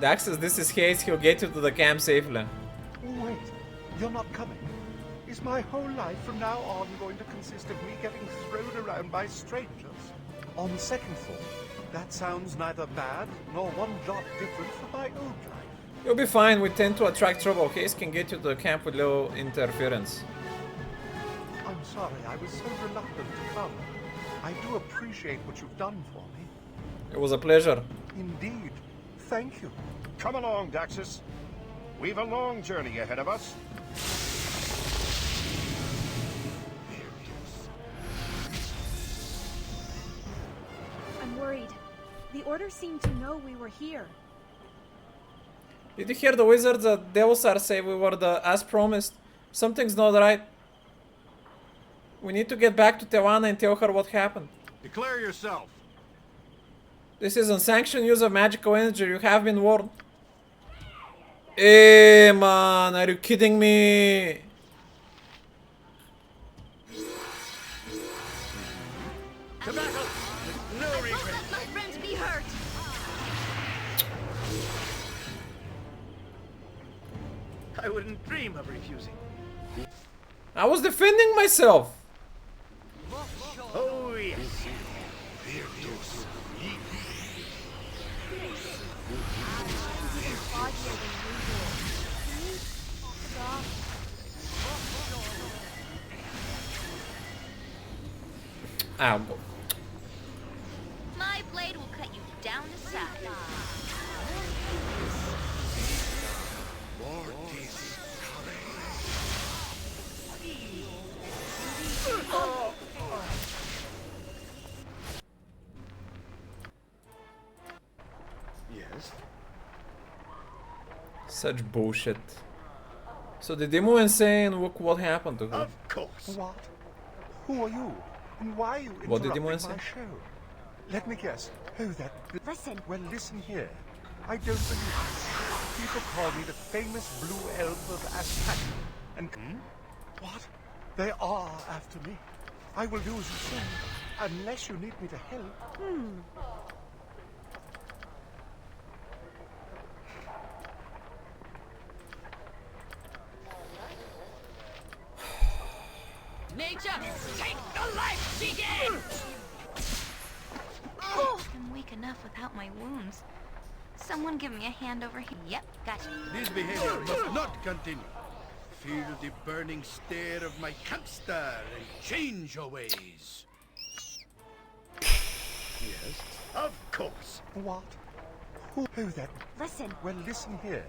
Daxus, this is Hayes. He'll get you to the camp safely. Wait, you're not coming? Is my whole life from now on going to consist of me getting thrown around by strangers? On second thought, that sounds neither bad nor one jot different from my old life. You'll be fine. We tend to attract trouble. Hayes can get you to the camp with little interference. I'm sorry, I was so reluctant to come. I do appreciate what you've done for me. It was a pleasure. Indeed. Thank you. Come along, Daxus. We've a long journey ahead of us. I'm worried. The Order seemed to know we were here. Did you hear the wizards at Devilsar say we were as promised? Something's not right. We need to get back to Tewana and tell her what happened. Declare yourself. This is unsanctioned use of magical energy. You have been warned. Hey man, are you kidding me? To battle with no regrets. Let my friends be hurt. I wouldn't dream of refusing. I was defending myself. Oh yes. Ow. My blade will cut you down to size. Such bullshit. So the demo insane, what happened to her? Of course. What? Who are you? And why are you What did interrupting Demo my say? show? Let me guess. Oh, that... Listen. Well, listen here. I don't believe it. People call me the famous blue elf of Aztec. And... What? They are after me. I will do as you say, unless you need me to help. Nature, take the life begin! I'm weak enough without my wounds. Someone give me a hand over here. Yep, gotcha. This behavior must not continue. Feel the burning stare of my campstar and change your ways. Yes, of course. What? Who? Oh, that... Listen. Well, listen here.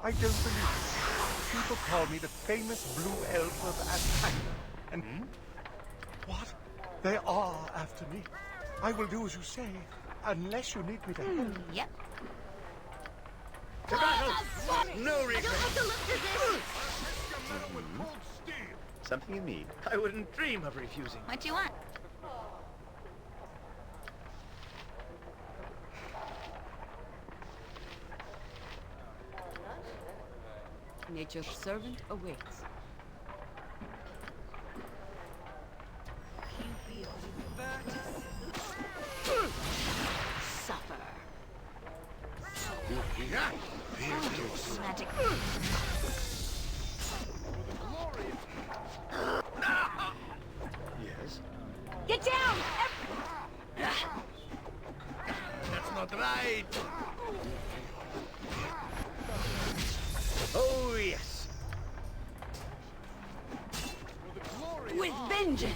I don't believe it. People call me the famous blue elf of Aztec. And... What? They are after me. I will do as you say, unless you need me to help. Yep. To battle! No regrets! Something you need? I wouldn't dream of refusing. What you want? Nature's servant awaits. Suffer. Magic. Yes. Get down! That's not right! Oh, yes. With vengeance!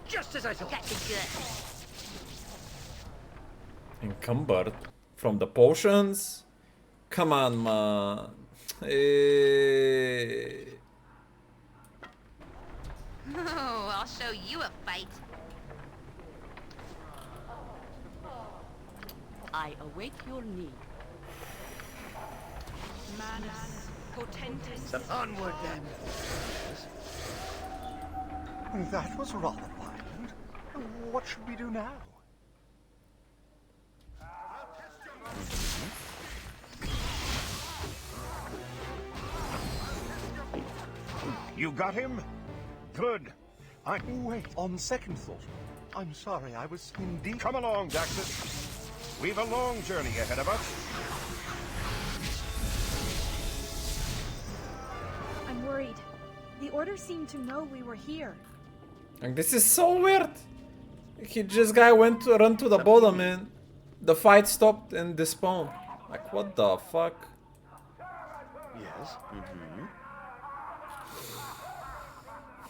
Just as I thought. Gotcha good. Encumbered from the potions? Come on, man. Oh, I'll show you a fight. I await your need. Manus, potentis. Onward, then. That was rather violent. What should we do now? You got him? Good. Wait, on second thought, I'm sorry, I was indeed... Come along, Daxus. We've a long journey ahead of us. I'm worried. The Order seemed to know we were here. Like, this is so weird. He just went to run to the bottom and the fight stopped and despawned. Like, what the fuck? Yes.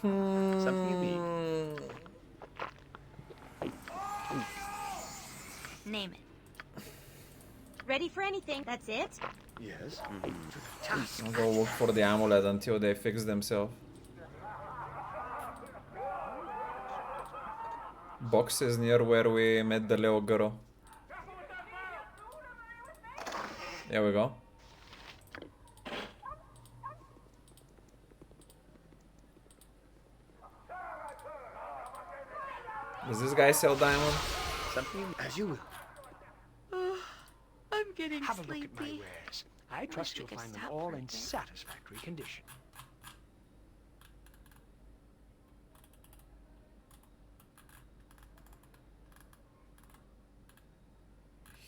Something you need. Name it. Ready for anything, that's it? Yes. I'll go look for the amulet until they fix themselves. Box is near where we met the little girl. There we go. Does this guy sell diamond? Something as you will. I'm getting Have a sleepy. look at my wares. I trust we you'll could find them stop all for a in bit. satisfactory condition.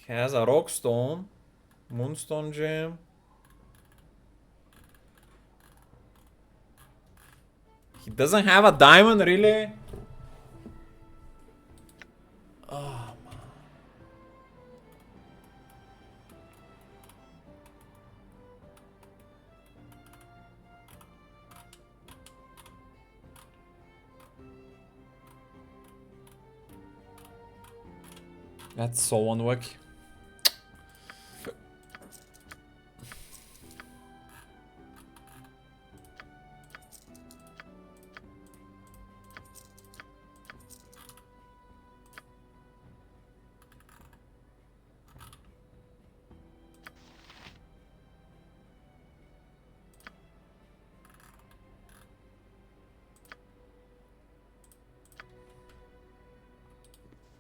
He has a rock stone, moonstone gem. He doesn't have a diamond, really? Oh, man. That's so unlucky.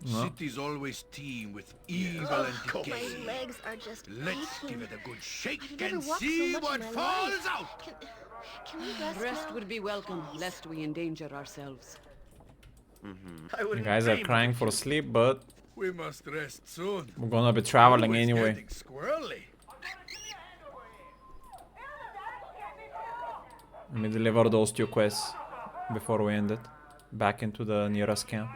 Cities always teem with evil and decay. My legs are just Let's aching. give it a good shake I've never and walked see so much what in my falls life. out. Can we rest Rest now? would be welcome, lest we endanger ourselves. You guys are crying for sleep, but We must rest soon. we're gonna be traveling Oh, it's anyway. getting squirrely. Let me deliver those 2 quests before we end it. Back into the nearest camp.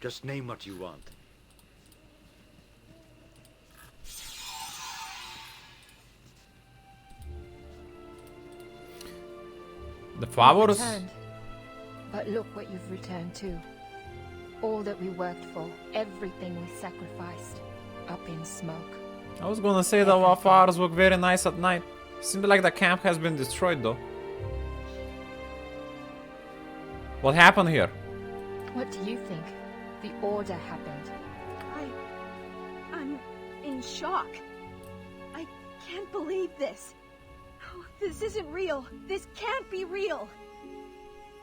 Just name what you want. The flowers? Returned. But look what you've returned to. All that we worked for, everything we sacrificed, up in smoke. I was gonna say that our flowers look very nice at night. Seems like the camp has been destroyed though. What happened here? What do you think? The order happened. I'm in shock. I can't believe this. Oh, this isn't real. This can't be real.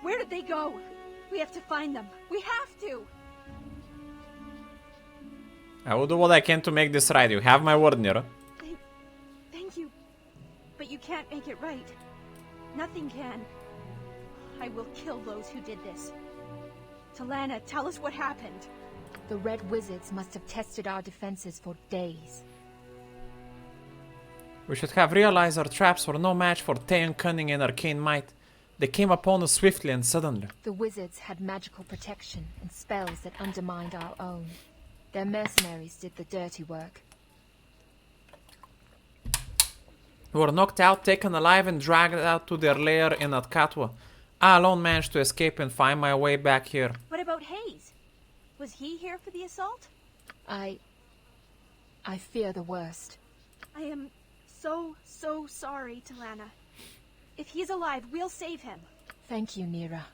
Where did they go? We have to find them. We have to. I will do what I can to make this right. You have my word, Neera. Thank you. But you can't make it right. Nothing can. I will kill those who did this. Talana, tell us what happened. The Red Wizards must have tested our defenses for days. We should have realized our traps were no match for Thean cunning and arcane might. They came upon us swiftly and suddenly. The wizards had magical protection and spells that undermined our own. Their mercenaries did the dirty work. We were knocked out, taken alive, and dragged out to their lair in Atkatwa. I alone managed to escape and find my way back here. What about Hayes? Was he here for the assault? I fear the worst. I am so sorry, Talana. If he's alive, we'll save him. Thank you, Neera.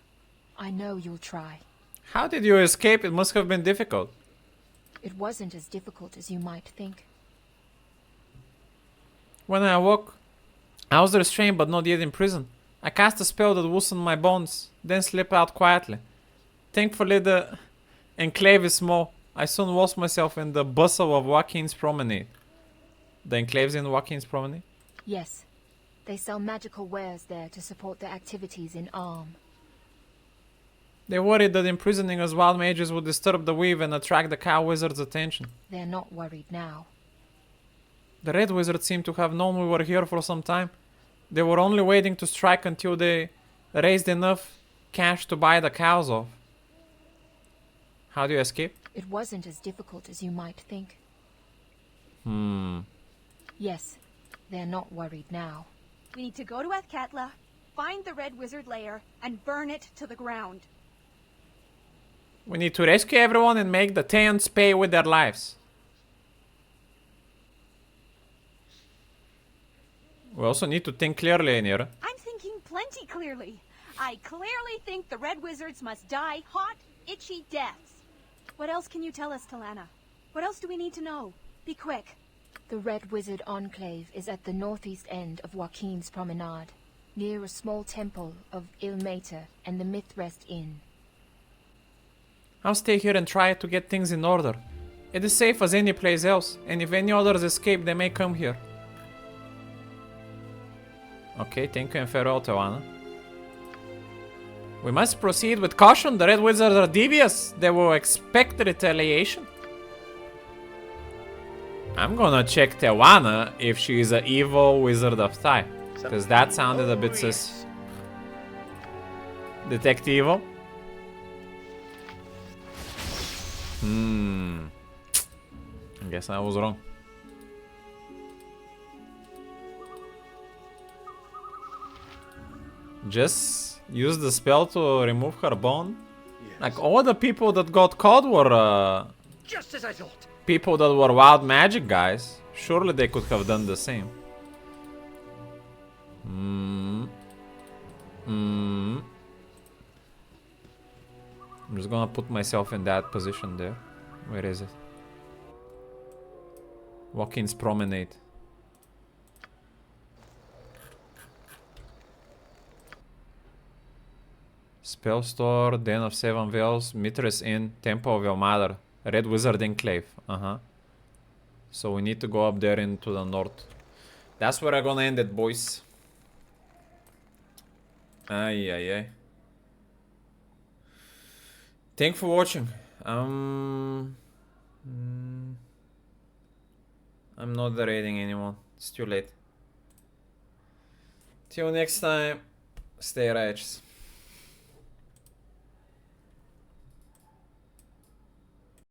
I know you'll try. How did you escape? It must have been difficult. It wasn't as difficult as you might think. When I awoke, I was restrained but not yet in prison. I cast a spell that loosened my bonds, then slipped out quietly. Thankfully the enclave is small. I soon lost myself in the bustle of Joaquin's Promenade. The enclave's in Joaquin's Promenade? Yes. They sell magical wares there to support their activities in Arm. They worried that imprisoning us wild mages would disturb the weave and attract the cow wizard's attention. They're not worried now. The red wizards seem to have known we were here for some time. They were only waiting to strike until they raised enough cash to buy the cows off. How do you escape? It wasn't as difficult as you might think. Yes, they're not worried now. We need to go to Athkatla, find the Red Wizard lair, and burn it to the ground. We need to rescue everyone and make the Theans pay with their lives. We also need to think clearly, Neera. I'm thinking plenty clearly. I clearly think the Red Wizards must die hot, itchy deaths. What else can you tell us, Talana? What else do we need to know? Be quick. The Red Wizard Enclave is at the northeast end of Joaquin's Promenade, near a small temple of Ilmater and the Mythrest Inn. I'll stay here and try to get things in order. It is safe as any place else, and if any others escape, they may come here. Okay, thank you and farewell, Tawana. We must proceed with caution. The Red Wizards are devious. They will expect retaliation. I'm gonna check Tawana if she is an evil wizard of Thai. Because that sounded a bit sus. Detect evil? I guess I was wrong. Just use the spell to remove her bone? Yes. Like, all the people that got caught were just as I thought. People that were wild magic guys. Surely they could have done the same. I'm just gonna put myself in that position there. Where is it? Watkins Promenade. Spell Store, Den of Seven Veils, Mistress Inn, Temple of Your Mother, Red Wizard Enclave. So we need to go up there into the north. That's where I'm gonna end it, boys. Ay. Thanks for watching. I'm not raiding anyone. It's too late. Till next time, stay righteous.